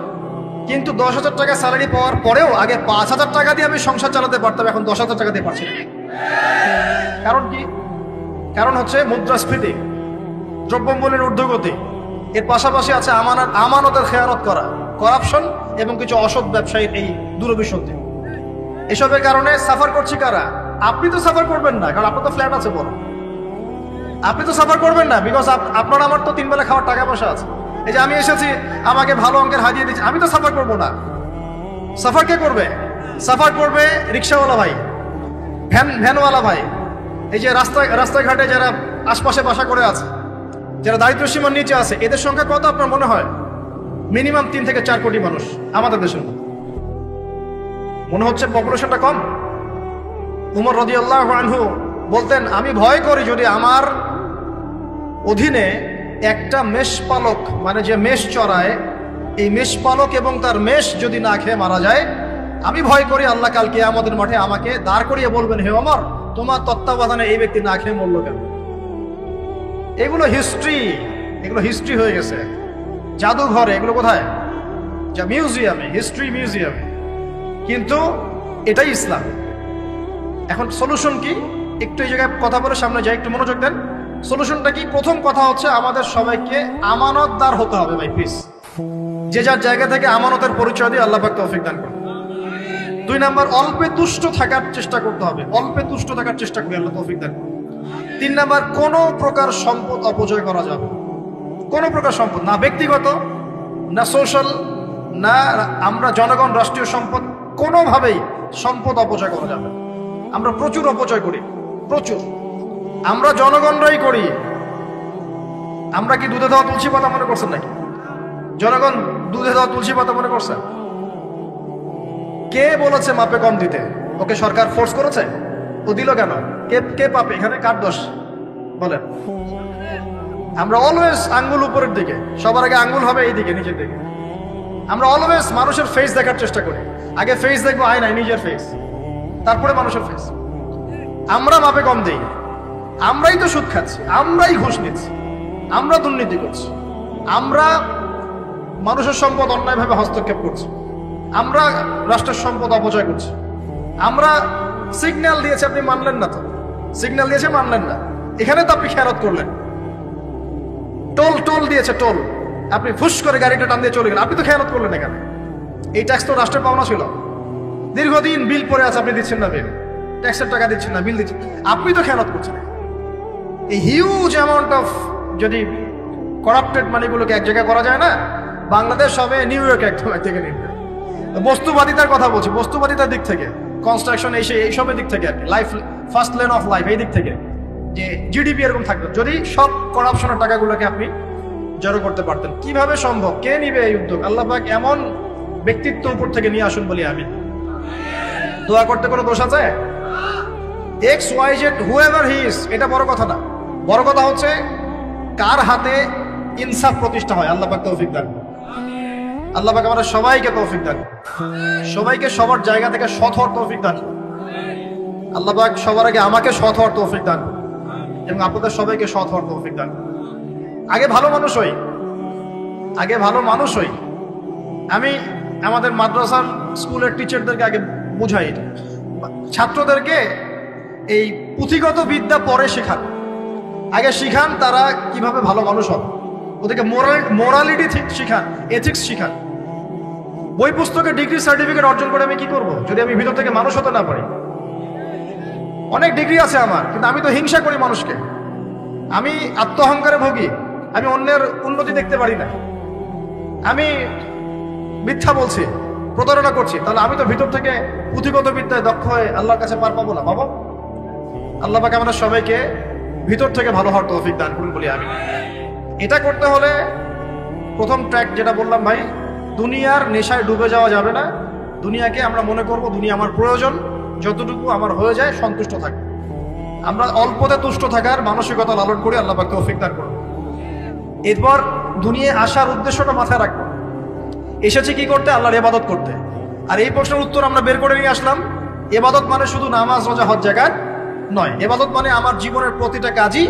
কিন্তু 10,000 টাকা স্যালারি পাওয়ার পরেও আগে 5,000 টাকা দিয়ে আমি সংসার চালাতে পারতাম, এখন 10,000 টাকা দিয়ে পারছি না। কারণ কি? কারণ হচ্ছে মুদ্রাস্ফীতি, দ্রব্যমূল্যের ঊর্ধ্বগতি, এর পাশাপাশি আছে আমানতের খেয়ানত করা, করাপশন এবং কিছু অসৎ ব্যবসায়ীর এই দুরভিসন্ধি। এসবের কারণে সাফার করছি কারা? আপনি তো সাফার করবেন না, কারণ আপনার তো ফ্ল্যাট আছে বড়। আপনি তো সাফার করবেন না, বিকজ আপনার আমার তো 3 বেলা খাওয়ার টাকা পয়সা আছে। এই যে আমি এসেছি, আমাকে ভালো অঙ্কের হাদিয়া দিচ্ছি, আমি তো সাফার করবো না। সাফার কে করবে? সাফার করবে রিক্সাওয়ালা ভাই, ভ্যানওয়ালা ভাই, এই যে রাস্তাঘাটে যারা আশপাশে বাসা করে আছে, যারা দারিদ্র সীমার নিচে আছে, এদের সংখ্যা কত আপনার মনে হয়? মিনিমাম 3 থেকে 4 কোটি মানুষ আমাদের দেশের মধ্যে। মনে হচ্ছে পপুলেশনটা কম? উমর রাদিয়াল্লাহু আনহু বলতেন, আমি ভয় করি যদি আমার অধীনে একটা মেষপালক, মানে যে মেষ চড়ায়, এই মেষপালক এবং তার মেষ যদি না খেয়ে মারা যায়, আমি ভয় করি আল্লাহ কাল কিয়ামতের মাঠে আমাকে দাঁড় করিয়ে বলবেন, হে ওমর, তোমার তত্ত্বাবধানে এই ব্যক্তি না খেয়ে মরল কেন? এগুলো হিস্ট্রি হয়ে গেছে জাদুঘরে। এগুলো কোথায়? যা মিউজিয়ামে, হিস্ট্রি মিউজিয়ামে। কিন্তু এটাই ইসলাম। এখন সলিউশন কি? একটু এই জায়গায় কথা বলে সামনে যাই, একটু মনোযোগ দেন। সলিউশনটা কি? প্রথম কথা হচ্ছে আমাদের সবাইকে আমানতদার হতে হবে ভাই, প্লিজ। যে যার জায়গা থেকে আমানতের পরিচয় দিয়ে আল্লাহ পাক তৌফিক দান করুন। 2 নাম্বার, অল্পে তুষ্ট থাকার চেষ্টা করতে হবে। অল্পে তুষ্ট থাকার চেষ্টা করি, আল্লাহ তৌফিক দান করুন। 3 নাম্বার, কোনো প্রকার সম্পদ অপচয় করা যাবে। কোনো প্রকার সম্পদ না, ব্যক্তিগত না, সোশ্যাল না, আমরা জনগণ, রাষ্ট্রীয় সম্পদ, কোনোভাবেই সম্পদ অপচয় করা যাবে। আমরা প্রচুর অপচয় করি, প্রচুর। আমরা জনগণরাই করি। আমরা কি দুধে দেওয়া তুলসী পাতা মনে করছেন নাকি? জনগণ দুধে দেওয়া তুলসী পাতা মনে করছেন? কে বলেছে মাপে কম দিতে? ওকে সরকার ফোর্স করেছে? ও দিল কেন? কে পাপে? এখানে কার দোষ বলেন? আমরা অলওয়েজ আঙ্গুল উপরের দিকে, সবার আগে আঙ্গুল হবে এই দিকে, নিচের দিকে। আমরা অলওয়েজ মানুষের ফেস দেখার চেষ্টা করি। আগে ফেস দেখবো, আয়নায় নিজের ফেস, তারপরে মানুষের ফেস। আমরা মাপে কম দিই। আমরাই তো সুদ খাচ্ছি, আমরাই ঘুষ নিচ্ছি, আমরা দুর্নীতি করছি, আমরা মানুষের সম্পদ অন্যায়ভাবে হস্তক্ষেপ করছি, আমরা রাষ্ট্রের সম্পদ অপচয় করছি। আমরা সিগন্যাল দিয়েছে, আপনি মানলেন না। তো সিগন্যাল দিয়েছে, মানলেন না। এখানে তো আপনি খেয়ানত করলেন। টোল দিয়েছে, টোল, আপনি ফুস করে গাড়িটা টান দিয়ে চলে গেলেন, আপনি তো খেয়ানত করলেন। এখানে এই ট্যাক্স তো রাষ্ট্রের পাওনা ছিল। দীর্ঘদিন বিল পড়ে আছে, আপনি দিচ্ছেন না বিল, ট্যাক্সের টাকা দিচ্ছেন না, বিল দিচ্ছেন, আপনি তো খেয়ানত করছেন। এই হিউজ অ্যামাউন্ট অফ যদি করাপ্টেড মানিগুলোকে এক জায়গায় করা যায় না, বাংলাদেশ হবে নিউ ইয়র্ক একদম এক থেকে নিবে। বস্তুবাদিতার কথা বলছি, বস্তুবাদিতার দিক থেকে, কনস্ট্রাকশন এইসবের দিক থেকে আর কি, life, first lane of life, এই দিক থেকে যে জিডিপি এরকম থাকবে যদি সব করাপশনের টাকাগুলোকে আপনি জড়ো করতে পারতেন। কিভাবে সম্ভব? কে নিবে এই উদ্যোগ? আল্লাহ পাক এমন ব্যক্তিত্ব উপর থেকে নিয়ে আসুন বলি আমি। দোয়া করতে কোনো দোষ আছে? XYZ whoever he is, এটা বড় কথা না। বড় কথা হচ্ছে কার হাতে ইনসাফ প্রতিষ্ঠা হয়। আল্লাহ পাক তৌফিক দান। আল্লাহ পাক আমাদের সবাইকে তৌফিক দান, সবাইকে সবার জায়গা থেকে সৎ হওয়ার তৌফিক দান। আল্লাহ পাক সবার আগে আমাকে সৎ হওয়ার তৌফিক দান এবং আপনাদের সবাইকে সৎ হওয়ার তৌফিক দান। আগে ভালো মানুষ হই, আগে ভালো মানুষ হই। আমি আমাদের মাদ্রাসার স্কুলের টিচারদেরকে আগে বুঝাই, ছাত্রদেরকে এই পুঁথিগত বিদ্যা পরে শেখান, আগে শিখান তারা কিভাবে ভালো মানুষ হবে। ওদেরকে মোরালিটি শিখান, এথিক্স শিখান। বই পুস্তকে ডিগ্রি সার্টিফিকেট অর্জন করে আমি কি করব যদি আমি ভিতর থেকে মানুষ হতে না পারি? অনেক ডিগ্রি আছে আমার, কিন্তু আমি তো হিংসা করি মানুষকে, আমি আত্মঅহংকারে ভোগী, আমি অন্যের উন্নতি দেখতে পারি না, আমি মিথ্যা বলছি, প্রতারণা করছি। তাহলে আমি তো ভিতর থেকে পুঁথিগত বিদ্যায় দক্ষ হয়ে আল্লাহর কাছে পার পাবো না। পাবো? আল্লাহ পাক আমাদের সবাইকে ভিতর থেকে ভালো হওয়ার তৌফিক দান করুন বলি আমি। এটা করতে হলে প্রথম ট্র্যাক যেটা বললাম ভাই, দুনিয়ার নেশায় ডুবে যাওয়া যাবে না। দুনিয়াকে আমরা মনে করব দুনিয়া আমার প্রয়োজন, যতটুকু আমার হয়ে যায় সন্তুষ্ট থাকবে। আমরা অল্পতে তুষ্ট থাকার মানসিকতা লালন করি, আল্লাহ পাক তৌফিক দান করুন। এরপর দুনিয়ায় আসার উদ্দেশ্যটা মাথায় রাখবো, এসেছি কি করতে? আল্লাহর ইবাদত করতে। আর এই প্রশ্নের উত্তর আমরা বের করে নিয়ে আসলাম। ইবাদত মানে শুধু নামাজ, রোজা, হজ, যাকাত নয়। ইবাদত মানে আমার জীবনের প্রতিটা কাজই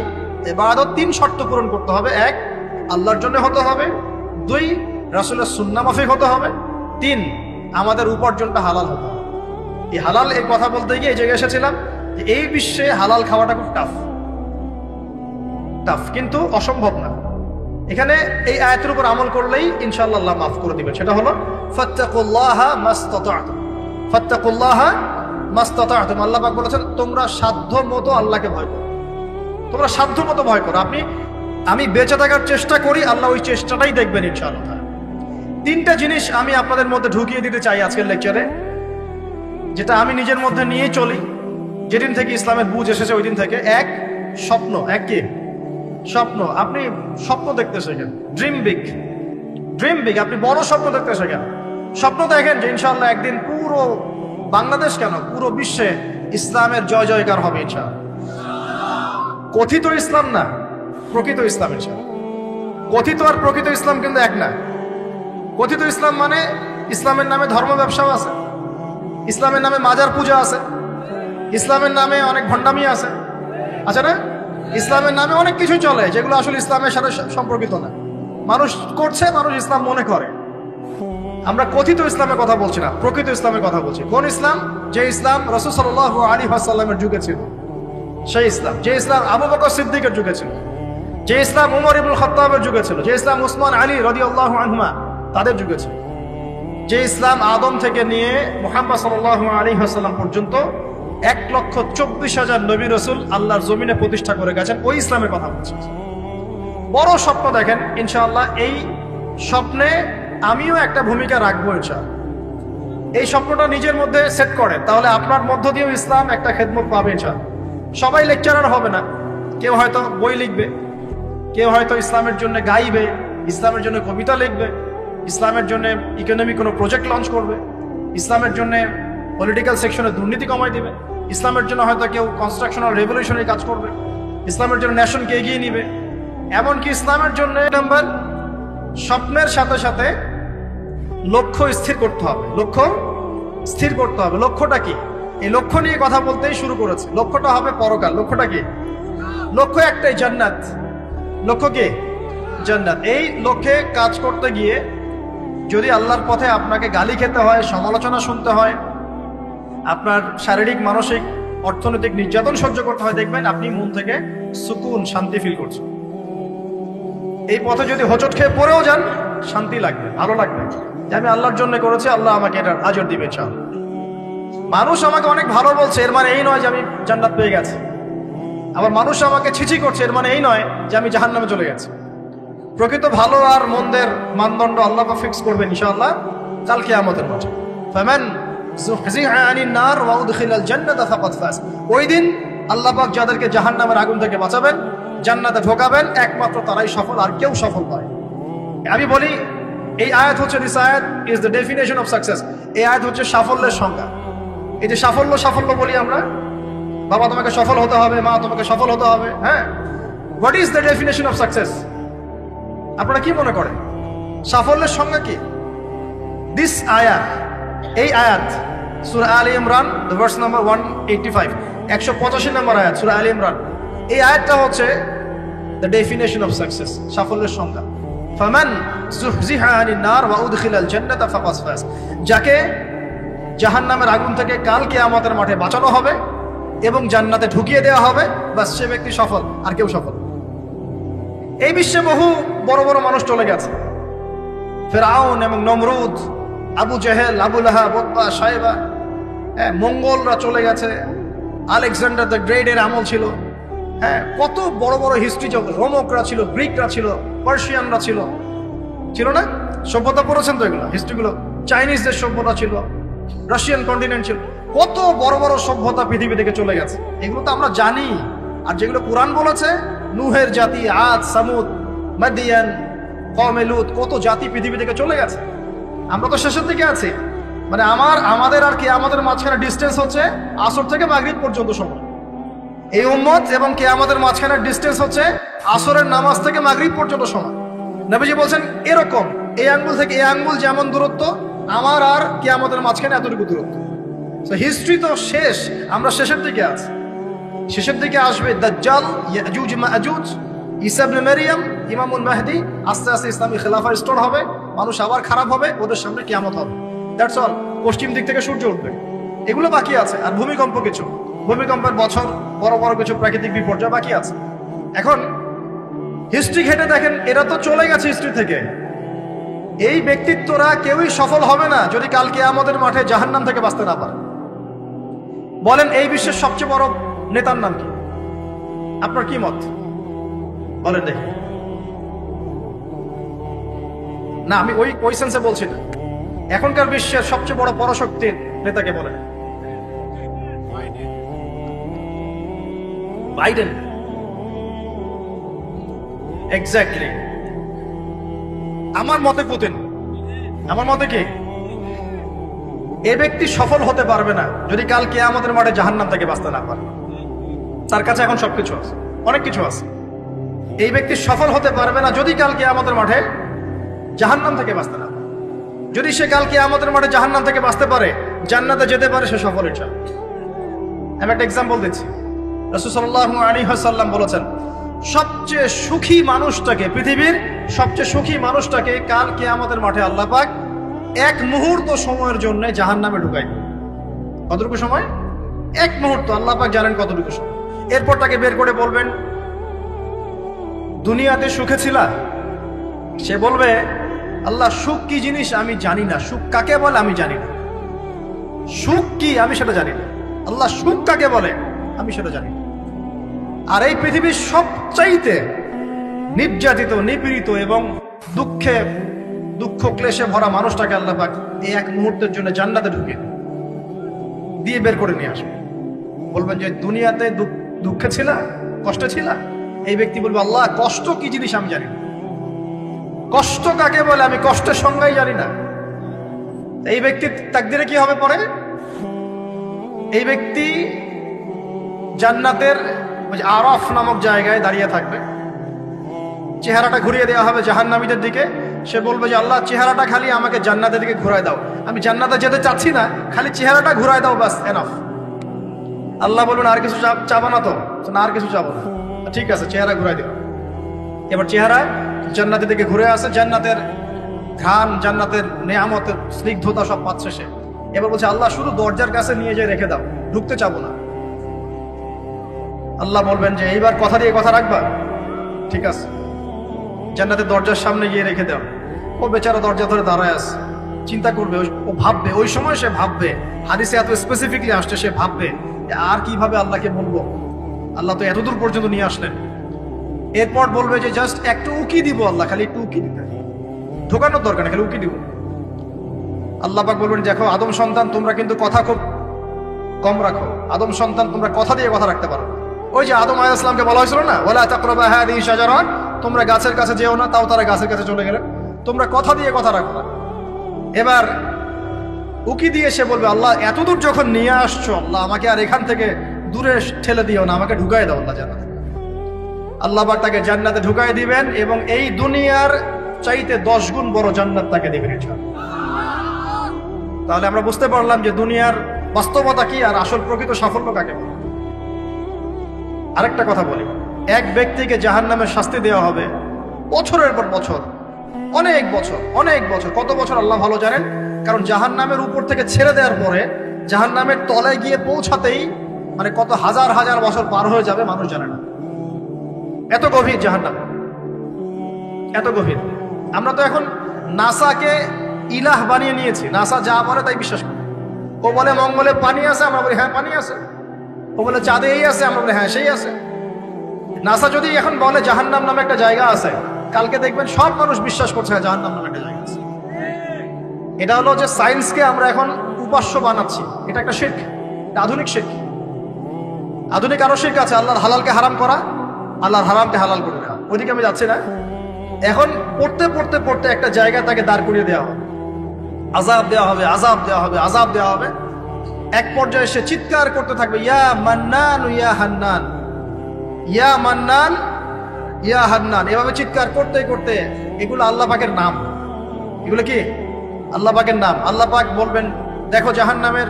ইবাদত। 3 শর্ত পূরণ করতে হবে। 1, আল্লাহর জন্য হতে হবে। 2, রাসূলের সুন্নাহ মাফিক হতে হবে। 3, আমাদের উপার্জনটা হালাল হতে হবে। এই হালাল এর কথা বলতে গিয়ে এই জায়গায় এসেছিলাম যে এই বিশ্বে হালাল খাওয়াটা খুব টাফ, কিন্তু অসম্ভব না। এখানে এই আয়াতের উপর আমল করলেই ইনশাআল্লাহ আল্লাহ মাফ করে দিবেন। সেটা হলো ফাত্তাকুল্লাহা মাসতাতা'তুম, ফাত্তাকুল্লাহা মাসতাতা'তুম। আল্লাহ পাক বলেছেন তোমরা সাধ্য মতো আল্লাহকে ভয় করো, তোমরা সাধ্য মতো ভয় করো। আমি বেঁচে থাকার চেষ্টা করি, আল্লাহ ওই চেষ্টাটাই দেখবেন ইনশাআল্লাহ। 3টা জিনিস আমি আপনাদের মধ্যে ঢুকিয়ে দিতে চাই আজকের লেকচারে, যেটা আমি নিজের মধ্যে নিয়ে চলি যেদিন থেকে ইসলামের বুঝ এসেছে ওই দিন থেকে। 1, স্বপ্ন। 1 কি? স্বপ্ন, আপনি স্বপ্ন দেখতে শেখেন, ড্রিম বিগ, ড্রিম বিগ, আপনি বড় স্বপ্ন দেখতে শেখেন। স্বপ্ন দেখেন যে ইনশাআল্লাহ একদিন পুরো বাংলাদেশ কেন পুরো বিশ্বে ইসলামের জয় জয়কার হবে ইনশাআল্লাহ। কথিত ইসলাম না, প্রকৃত ইসলাম ইনশাআল্লাহ। কথিত আর প্রকৃত ইসলাম কিন্তু এক না। কথিত ইসলাম মানে ইসলামের নামে ধর্ম ব্যবসাও আছে, ইসলামের নামে মাজার পূজা আছে, ইসলামের নামে অনেক ভণ্ডামি আছে, আচ্ছা না? ইসলামের নামে অনেক কিছু চলে যেগুলো আসলে ইসলামের সাথে সম্পর্কিত না, মানুষ করছে, মানুষ ইসলাম মনে করে। আমরা কথিত ইসলামের কথা বলছি না, প্রকৃত ইসলামের কথা বলছি। কোন ইসলাম? যে ইসলাম রাসূল সাল্লাল্লাহু আলাইহি ওয়াসাল্লামের যুগে ছিল, সেই ইসলাম। যে ইসলাম আবু বকর সিদ্দিকের যুগে ছিল, যে ইসলাম উমর ইবনুল খাত্তাবের যুগে ছিল, যে ইসলাম উসমান আলী রাদিয়াল্লাহু আনহুমা তাদের যুগে ছিল, যে ইসলাম আদম থেকে নিয়ে মুহাম্মদ সাল্লাল্লাহু আলাইহি ওয়াসাল্লাম পর্যন্ত 1,24,000 নবী রাসূল আল্লাহর জমিনে প্রতিষ্ঠা করে গেছেন, ওই ইসলামের কথা বলছি। বড় স্বপ্ন দেখেন ইনশাআল্লাহ। এই স্বপ্নে আমিও একটা ভূমিকা রাখবো ইনশাআল্লাহ। এই স্বপ্নটা নিজের মধ্যে সেট করেন, তাহলে আপনার মধ্য দিয়েও ইসলাম একটা খেদমত পাবে ইনশাআল্লাহ। সবাই লেকচারার হবে না, কেউ হয়তো বই লিখবে, কেউ হয়তো ইসলামের জন্য গাইবে, ইসলামের জন্য কবিতা লিখবে, ইসলামের জন্য ইকোনমিক কোনো প্রজেক্ট লঞ্চ করবে, ইসলামের জন্য পলিটিক্যাল সেকশনে দুর্নীতি কমাই দিবে, ইসলামের জন্য হয়তো কেউ কনস্ট্রাকশনাল রেভলিউশনারি কাজ করবে, ইসলামের জন্য নেশনকে এগিয়ে নিবে। এমনকি ইসলামের জন্য নাম্বার স্বপ্নের সাথে সাথে লক্ষ্য স্থির করতে হবে, লক্ষ্য স্থির করতে হবে। লক্ষ্যটা কি? এই লক্ষ্য নিয়ে কথা বলতেই শুরু করেছে। লক্ষ্যটা হবে পরকাল। লক্ষ্যটা কি? লক্ষ্য একটাই, জান্নাত। লক্ষ্য কি? জান্নাত। এই লক্ষ্যে কাজ করতে গিয়ে যদি আল্লাহর পথে আপনাকে গালি খেতে হয়, সমালোচনা শুনতে হয়, আপনার শারীরিক, মানসিক, অর্থনৈতিক নির্যাতন সহ্য করতে হয়, দেখবেন আপনি মন থেকে সুকুন, শান্তি ফিল করছেন। এই পথে যদি হোঁচট খেয়ে পড়েও যান, শান্তি লাগবে, ভালো লাগবে যে আমি আল্লাহর জন্য করেছি, আল্লাহ আমাকে এটার আজর দিবে। চাও মানুষ আমাকে অনেক ভালো বলছে, এর মানে এই নয় যে আমি জান্নাত পেয়ে গেছি। আবার মানুষ আমাকে ছিছি করছে, এর মানে এই নয় যে আমি জাহান্নামে চলে গেছি। প্রকৃত ভালো আর মন্দের মানদণ্ড আল্লাহ ফিক্স করবেন ইনশাআল্লাহ কাল কিয়ামতের মাঠে। ফামান যুহজিহা আনিন নার ওয়া উদখিলাল জান্নাতা ফাকাদ ফাজ। ওই দিন আল্লাহ পাক যাদেরকে জাহান্নামের আগুন থেকে বাঁচাবেন, জান্নাতে ঢোকাবেন, একমাত্র তারাই সফল, আর কেউ সফল নয়। আমি বলি এই আয়াত হচ্ছে, দিস আয়াত is the definition of success. এই আয়াত হচ্ছে সাফল্যের সংজ্ঞা। এই যে সাফল্য সাফল্য বলি আমরা, বাবা তোমাকে সফল হতে হবে, মা তোমাকে সফল হতে হবে, হ্যাঁ, what is the definition of success? আপনারা কি মনে করেন সাফল্যের সংজ্ঞা কি? দিস আয়াত, এই আয়াত সূরা আলে ইমরান ভার্স নাম্বার 185, 185 নম্বর আয়াত সূরা আলে ইমরান। এই আয়াতটা হচ্ছে দ্য ডেফিনেশন অফ সাকসেস, সাফল্যের সংজ্ঞা। ফামান যুহজিহা আনিন নার ওয়া উদখিলাল জান্নাতা ফাকাদ ফাজ। যাকে জাহান্নামের আগুন থেকে কাল কিয়ামতের মাঠে বাঁচানো হবে এবং জান্নাতে ঢুকিয়ে দেওয়া হবে, বাস সে ব্যক্তি সফল, আর কেউ সফল। এই বিশ্বে বহু বড় বড় মানুষ চলে গেছে, ফেরাউন এবং নমরুদ, আবু জেহেল, আবু লাহাব, উতবা, সাইবা, হ্যাঁ, মঙ্গলরা চলে গেছে, আলেকজান্ডার দ্য গ্রেট এর আমল ছিল, হ্যাঁ, কত বড় বড় হিস্ট্রি, রোমকরা ছিল, গ্রিকরা ছিল, পার্সিয়ানরা ছিল, ছিল না? সভ্যতা পড়েছেন তো এগুলো, হিস্ট্রিগুলো। চাইনিজদের সভ্যতা ছিল, রাশিয়ান কন্টিনেন্ট ছিল, কত বড় বড় সভ্যতা পৃথিবী থেকে চলে গেছে। এগুলো তো আমরা জানি। আর যেগুলো কোরআন বলেছে, নুহের জাতি, আদ, সামুদ, মাদিয়ান, কওমে লূত, কত জাতি পৃথিবী থেকে চলে গেছে। আমরা তো শেষের দিকে আছি। মানে আমাদের আর কিয়ামতের মাঝখানে ডিস্টেন্স হচ্ছে আসর থেকে মাগরিব পর্যন্ত সময়। এই উম্মত এবং কিয়ামতের মাঝখানে ডিস্টেন্স হচ্ছে আসরের নামাজ থেকে মাগরিব পর্যন্ত সময়। নবীজি বলছেন এরকম, এই আঙ্গুল থেকে এই আঙ্গুল যেমন দূরত্ব, আমার আর কিয়ামতের মাঝখানে এতটুকু দূরত্ব। তো হিস্ট্রি তো শেষ, আমরা শেষের দিকে আছি। শেষের দিকে আসবে দাজ্জাল, ইয়াজুজ মাজুজ, ঈসা ইবনে মারইয়াম, ইমামুল মাহদি। আস্তে আস্তে ইসলামী খেলাফা রিস্টোর হবে, মানুষ আবার খারাপ হবে, ওদের সামনে কিয়ামত হবে। That's all. পশ্চিম দিক থেকে সূর্য উঠবে, এগুলো বাকি আছে। আর ভূমিকম্প, কিছু ভূমিকম্পের বছর, বড় বড় কিছু প্রাকৃতিক বিপর্যয় বাকি আছে। এখন হিস্ট্রি ঘেটে দেখেন, এরা তো চলে গেছে হিস্ট্রি থেকে। এই ব্যক্তিত্বরা কেউই সফল হবে না যদি কাল কিয়ামতের মাঠে জাহান্নাম থেকে বাঁচতে না পারে। বলেন এই বিশ্বের সবচেয়ে বড় নেতার নাম কি? আপনার কি মত বলেন দেখি। না, আমি ওই সেন্সে বলছি না। এখনকার বিশ্বের সবচেয়ে বড় পরাশক্তির নেতাকে বলেন। বাইডেন। এক্স্যাক্টলি আমার মতে পুতিন, আমার মতে কি এ ব্যক্তি সফল হতে পারবে না যদি কাল কিয়ামতের মাঠে জাহান্নাম থেকে বাঁচতে না পারে। তার কাছে এখন সবকিছু আছে, অনেক কিছু আছে। এই ব্যক্তি সফল হতে পারবে না যদি কাল কিয়ামতের মাঠে জাহান্নাম থেকে বাঁচতে না পারে। যদি সে কাল কিয়ামতের মাঠে জাহান্নাম থেকে বাঁচতে পারে, জান্নাতে যেতে পারে, সে সফল ইনশাআল্লাহ। আমি একটা এক্সাম্পল দিচ্ছি। রাসূল সাল্লাল্লাহু আলাইহি ওয়াসাল্লাম বলেছেন, সবচেয়ে সুখী মানুষটাকে, পৃথিবীর সবচেয়ে সুখী মানুষটাকে কাল কিয়ামতের মাঠে আল্লাহ পাক এক মুহূর্ত সময়ের জন্য জাহান্নামে ঢুকাই। কতটুকু সময়? এক মুহূর্ত। আল্লাহ পাক জানেন কতটুকু সময়। এরপর তাকে বের করে বলবেন, দুনিয়াতে সুখে ছিলা? সে বলবে, আল্লাহ সুখ কি জিনিস আমি জানি না, সুখ কাকে বলে আমি জানি না, সুখ কি আমি সেটা জানি না। আল্লাহ সুখ কাকে বলে আমি সেটা জানি না। আর এই পৃথিবীর সবচাইতে নির্যাতিত, নিপীড়িত এবং দুঃখ ক্লেশে ভরা মানুষটাকে আল্লাহ পাক এই এক মুহূর্তের জন্য জান্নাতে ঢুকিয়ে দিয়ে বের করে নিয়ে আসবে। বলবেন যে দুনিয়াতে দুঃখে ছিলা, কষ্টে ছিলা? এই ব্যক্তি বলবে, আল্লাহ কষ্ট কি জিনিস আমি জানি না, কষ্ট কাকে বলে আমি কষ্টের সংজ্ঞাই জানি না। এই ব্যক্তির তাকদিরে কি হবে পরে? এই ব্যক্তি জান্নাতের আরাফ নামক জায়গায় দাঁড়িয়ে থাকবে, চেহারাটা ঘুরিয়ে দেওয়া হবে জাহান্নামীদের দিকে। সে বলবে যে আল্লাহ চেহারাটা খালি আমাকে জান্নাতের দিকে ঘুরায় দাও, আমি জান্নাতে যেতে চাচ্ছি না, খালি চেহারাটা ঘুরায় দাও, বাস এনাফ। আল্লাহ বলবেন আর কিছু চাবো না? তো না, আর কিছু চাবো না। ঠিক আছে, চেহারা ঘুরাই দিও। এবার চেহারা জান্নাতের দিকে ঘুরে আসে, জান্নাতের ঘ্রাণ, জান্নাতের নেয়ামতের স্নিগ্ধতা সব পাচ্ছে সে। এবার বলছে আল্লাহ শুধু দরজার কাছে নিয়ে যেয়ে রেখে দাও, ঢুকতে চাবো না। আল্লাহ বলবেন যে এইবার কথা দিয়ে কথা রাখবা? ঠিক আছে, জান্নাতের দরজার সামনে গিয়ে রেখে দাও। ও বেচারা দরজা ধরে দাঁড়ায় আছে, চিন্তা করবে, ও ভাববে, ওই সময় সে ভাববে, হাদিসে এত স্পেসিফিকলি আসছে, সে ভাববে আর কিভাবে আল্লাহকে বলবো, আল্লাহ তো এতদূর পর্যন্ত নিয়ে আসলেন। এরপর বলবে যে জাস্ট একটু উকি দিব, আল্লাহ খালি একটু উকি দিতে, ঢোকানোর দরকার নেই, খালি উকি দিব। আল্লাহ পাক বলবেন, দেখো আদম সন্তান তোমরা কিন্তু কথা খুব কম রাখো, আদম সন্তান তোমরা কথা দিয়ে কথা রাখতে পারো। ওই যে আদম আলাইহিস সালামকে বলা হয়েছিল না, ওয়ালা তাকরাবা হাযিহি শাজারা, তোমরা গাছের কাছে যেও না, তাও তারা গাছের কাছে চলে গেলেন। তোমরা কথা দিয়ে কথা রাখো না। এবার উকি দিয়ে সে বলবে, আল্লাহ এতদূর যখন নিয়ে আসছো, আল্লাহ আমাকে আর এখান থেকে দূরে ঠেলে দিও না, আমাকে ঢুকাই দাও আল্লাহ জান্নাতে। আল্লাহ পাক তাকে জান্নাতে ঢুকাই দিবেন এবং এই দুনিয়ার চাইতে 10 গুণ বড় জান্নাত তাকে দিবেন ইনশাআল্লাহ। তাহলে আমরা বুঝতে পারলাম যে দুনিয়ার বাস্তবতা কি আর আসল প্রকৃত সাফল্য কাকে বলে। আরেকটা কথা বলি, এক ব্যক্তিকে জাহান্নামের শাস্তি দেওয়া হবে বছরের পর বছর, অনেক বছর, অনেক বছর। কত বছর আল্লাহ ভালো জানেন, কারণ জাহান্নামের উপর থেকে ছেড়ে দেওয়ার পরে জাহান্নামের তলায় গিয়ে পৌঁছাতেই মানে কত হাজার হাজার বছর পার হয়ে যাবে মানুষ জানে না। এত গভীর জাহান্নাম, এত গভীর। আমরা তো এখন নাসাকে ইলাহ বানিয়ে নিয়েছি, নাসা যা বলে তাই বিশ্বাস করি। ও বলে মঙ্গলে পানি আছে, আমরা বলি হ্যাঁ পানি আছে। ও বলে চাঁদে এই আছে, আমরা বলি হ্যাঁ সেই আছে। নাসা যদি এখন বলে জাহান্নাম নামে একটা জায়গা আছে, কালকে দেখবেন সব মানুষ বিশ্বাস করছে জাহান্নাম নামে একটা জায়গা আছে। এটা হলো যে সায়েন্সকে আমরা এখন উপাস্য বানাচ্ছি, এটা একটা শিরক, এটা আধুনিক শিরক। আধুনিক আরো শিরক আছে, আল্লাহর হালালকে হারাম করা, আল্লাহর হারামকে হালাল করে দেওয়া। ওইদিকে আমি যাচ্ছি না। এখন পড়তে পড়তে পড়তে একটা জায়গা তাকে দাঁড় করিয়ে দেওয়া হবে, আযাব দেওয়া হবে, আযাব দেওয়া হবে, আযাব দেওয়া হবে। এক পর্যায়ে সে চিৎকার করতে থাকবে, ইয়া মান্নান ইয়া হান্নান, ইয়া মান্নান ইয়া হান্নান। এভাবে চিৎকার করতে করতে, এগুলো আল্লাহ পাকের নাম। এগুলো কি আল্লাহ পাকের নাম। আল্লাহ পাক বলবেন, দেখো জাহান্নামের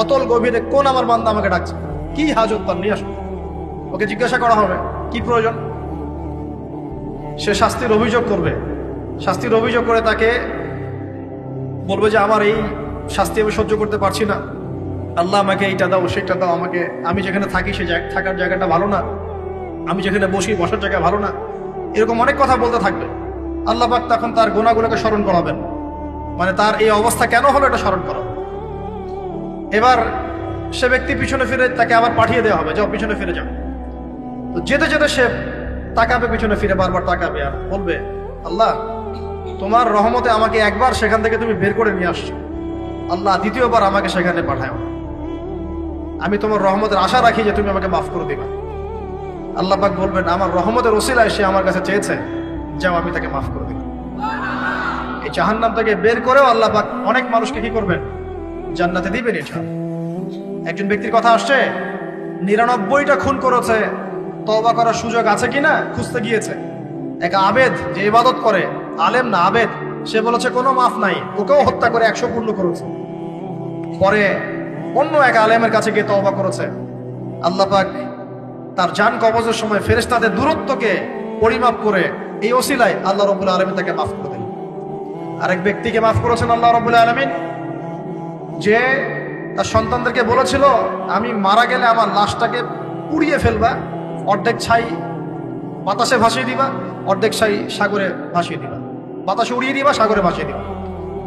অতল গভীরে কোন আমার বান্দা আমাকে ডাকছে, কি হাজত তার, নিয়ে আসো। ওকে জিজ্ঞাসা করা হবে কি প্রয়োজন। সে শাস্তির অভিযোগ করবে, শাস্তির অভিযোগ করে তাকে বলবে যে আমার এই শাস্তি আমি সহ্য করতে পারছি না, আল্লাহ আমাকে এইটা দাও সেটা দাও, আমাকে, আমি যেখানে থাকি সে থাকার জায়গাটা ভালো না, আমি যেখানে বসি বসার জায়গা ভালো না, এরকম অনেক কথা বলতে থাকবে। আল্লাহ পাক তখন তার গুনাহগুলোকে স্মরণ করাবেন, মানে তার এই অবস্থা কেন হলো এটা স্মরণ করা। এবার সে ব্যক্তি পিছনে ফিরে, তাকে আবার পাঠিয়ে দেওয়া হবে, যাও পিছনে ফিরে যাও। তো যেতে যেতে সে তাকাবে পিছনে ফিরে, বারবার তাকাবে আর বলবে, আল্লাহ তোমার রহমতে আমাকে একবার সেখান থেকে তুমি বের করে নিয়ে আসছো, আল্লাহ দ্বিতীয়বার আমাকে সেখানে পাঠাও। আমি তোমার রহমতের আশা রাখি যে তুমি আমাকে মাফ করে দিবা। আল্লাহ পাক বলবেন আমার রহমতের ওসিলায় সে আমার কাছে চেয়েছে, যাও আমি তাকে মাফ করে দিলাম। এই জাহান্নাম থেকে বের করেও আল্লাহ পাক অনেক মানুষকে কি করবেন? জান্নাতে দিবেন। একজন ব্যক্তির কথা আসছে 99টা খুন করেছে, তওবা করার সুযোগ আছে কিনা খুঁজতে গিয়েছে। এক আবেদ যে ইবাদত করে, আলেম না আবেদ, সে বলেছে কোনো মাফ নাই, ওকেও হত্যা করে 100 পূর্ণ করেছে। পরে অন্য এক আলেমের কাছে গিয়ে তওবা করেছে। আল্লাহ পাক তার জান কবজের সময় ফেরেশতাদের দূরত্বকে পরিমাপ করে এই ওসিলায় আল্লাহ রাব্বুল আলামিন তাকে মাফ করে দিলেন। আরেক ব্যক্তিকে মাফ করেছেন আল্লাহ রাব্বুল আলামিন, যে তার সন্তানদেরকে বলেছিল আমি মারা গেলে আমার লাশটাকে পুড়িয়ে ফেলবা, অর্ধেক ছাই বাতাসে ভাসিয়ে দিবা, অর্ধেক ছাই সাগরে ভাসিয়ে দিবা, বাতাসে উড়িয়ে দিবা, সাগরে ভাসিয়ে দিবা।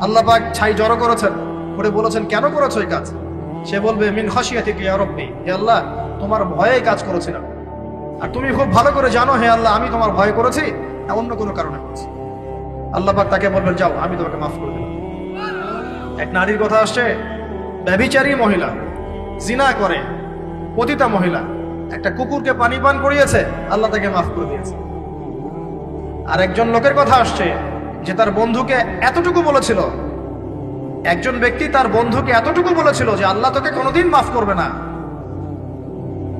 আল্লাহ পাক ছাই জড়ো করেছেন, করে বলেছেন কেন করেছো এই কাজ? সে বলবে মিন খাশিয়াতিকা ইয়া রাব্বি, হে আল্লাহ তোমার ভয়ে কাজ করেছিলাম, আর তুমি খুব ভালো করে জানো হে আল্লাহ আমি তোমার ভয় করেছি না অন্য কোনো কারণে করেছি। আল্লাহ পাক তাকে বলবেন যাও আমি তোমাকে মাফ করে দিলাম। এক নারীর কথা আসছে, ব্যভিচারী মহিলা, জিনা করে, পতিতা মহিলা, একটা কুকুরকে পানি পান করিয়েছে, আল্লাহ তাকে মাফ করে দিয়েছে। আর একজন লোকের কথা আসছে যে তার বন্ধুকে এতটুকু বলেছিল, একজন ব্যক্তি তার বন্ধুকে এতটুকু বলেছিল যে আল্লাহ তোকে কোনোদিন মাফ করবে না,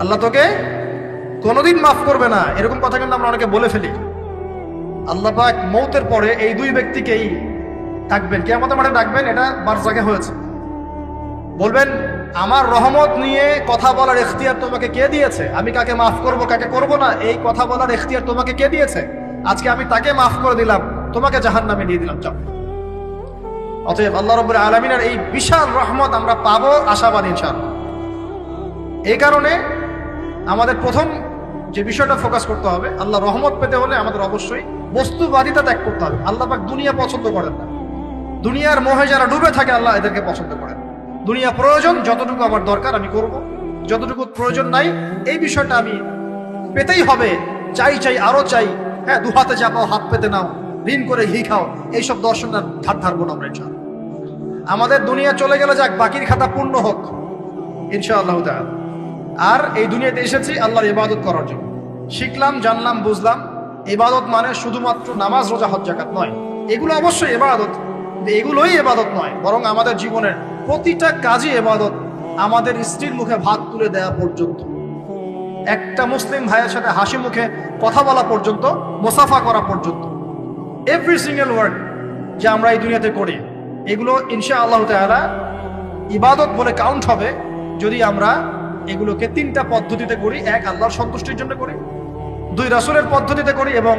আল্লাহ তোকে কোনোদিন মাফ করবে না। এরকম কথা কিন্তু আমরা অনেকে বলে ফেলি। আল্লাহ পাক মৌতের পরে এই দুই ব্যক্তিকেই ডাকবেন, কিয়ামতের মাঠে ডাকবেন। এটা বারজাকে হয়েছে। বলবেন আমার রহমত নিয়ে কথা বলার ইখতিয়ার তোমাকে কে দিয়েছে? আমি কাকে মাফ করব কাকে করব না এই কথা বলার ইখতিয়ার তোমাকে কে দিয়েছে? আজকে আমি তাকে মাফ করে দিলাম, তোমাকে জাহান্নামে দিয়ে দিলাম, যাও। অতএব আল্লাহ রাব্বুল আলামিনের এই বিশাল রহমত আমরা পাবো, আশাবাদী ইনশাআল্লাহ। এই কারণে আমাদের প্রথম যে বিষয়টা ফোকাস করতে হবে, আল্লাহ রহমত পেতে হলে আমাদের অবশ্যই বস্তুবাদিতা ত্যাগ করতে হবে। আল্লাহ পাক দুনিয়া পছন্দ করেন না, দুনিয়ার মোহে যারা ডুবে থাকে আল্লাহ এদেরকে পছন্দ করেন। দুনিয়া প্রয়োজন, যতটুকু আমার দরকার আমি করব, যতটুকু প্রয়োজন নাই এই বিষয়টা আমি পেতেই হবে, চাই চাই আরো চাই, হ্যাঁ দু হাতে চাপাও হাত পেতে নাও, ঋণ করে ঘি খাও, এইসব দর্শনের ধার ধারবো না আমরা ইনশাআল্লাহ। আমাদের দুনিয়া চলে গেলে যাক, বাকির খাতা পূর্ণ হোক ইনশাআল্লাহ তাআলা। আর এই দুনিয়াতে এসেছি আল্লাহর ইবাদত করার জন্য। শিখলাম, জানলাম, বুঝলাম ইবাদত মানে শুধুমাত্র নামাজ, রোজা, হজ, যাকাত নয়। এগুলো অবশ্যই ইবাদত, এগুলোই ইবাদত নয়, বরং আমাদের জীবনের প্রতিটা কাজই ইবাদত। আমাদের স্ত্রীর মুখে ভাত তুলে দেওয়া পর্যন্ত, একটা মুসলিম ভাইয়ের সাথে হাসি মুখে কথা বলা পর্যন্ত, মুসাফা করা পর্যন্ত, এভরি সিঙ্গেল ওয়ার্ড যে আমরা এই দুনিয়াতে করি, এগুলো ইনশাআল্লাহ তাআলা ইবাদত বলে কাউন্ট হবে যদি আমরা এগুলোকে তিনটা পদ্ধতিতে করি। এক, আল্লাহর সন্তুষ্টির জন্য করি, দুই, রাসূলের পদ্ধতিতে করি, এবং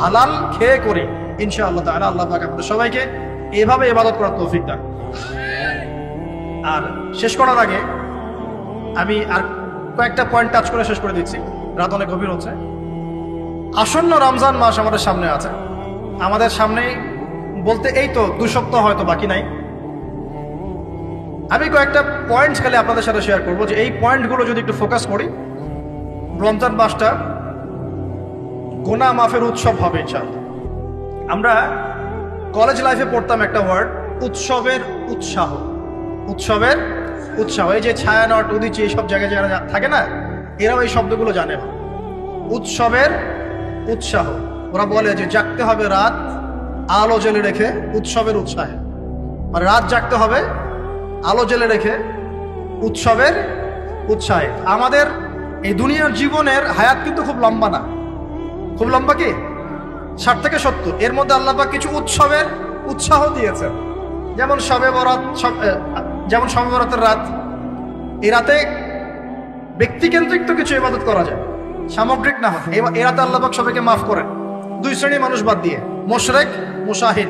হালাল খেয়ে করি। ইনশাআল্লাহ তাআলা আল্লাহ পাক আমাদের সবাইকে এভাবে ইবাদত করার তৌফিক দান। আর শেষ করার আগে আমি আর কয়েকটা পয়েন্ট টাচ করে শেষ করে দিচ্ছি, রাত অনেক গভীর হচ্ছে। আসন্ন রমজান মাস আমাদের সামনে আছে, আমাদের সামনে বলতে এই তো 2 সপ্তাহ হয়তো বাকি নাই। আমি কয়েকটা পয়েন্টস খালি আপনাদের সাথে শেয়ার করবো, যে এই পয়েন্টগুলো যদি একটু ফোকাস করি, রমজান মাসটা গুনাহ মাফের উৎসব হবে ইনশাআল্লাহ। আমরা কলেজ লাইফে পড়তাম একটা ওয়ার্ড, উৎসবের উৎসাহ। উৎসবের উৎসাহ, এই যে ছায়ানট, উদিচি, এইসব জায়গায় যারা থাকে না, এরাও এই শব্দগুলো জানে। উৎসবের উৎসাহ, ওরা বলে যে জাগতে হবে রাত আলো জেলে রেখে উৎসবের উৎসাহে, মানে রাত জাগতে হবে আলো জেলে রেখে উৎসবের উৎসাহে। আমাদের এই দুনিয়ার জীবনের হায়াত কিন্তু খুব লম্বা না, খুব লম্বা কি 60 থেকে 70, এর মধ্যে আল্লাহ পাক কিছু উৎসবের উৎসাহ দিয়েছেন। যেমন শবে বরাত, যেমন শবে বরাতের রাত, এই রাতে ব্যক্তিকেন্দ্রিক তো কিছু ইবাদত করা যায়, সামগ্রিক না হয়। এই রাতে আল্লাহ পাক সবাইকে মাফ করেন, 2 শ্রেণীর মানুষ বাদ দিয়ে, মুশরিক, মুশাহিদ,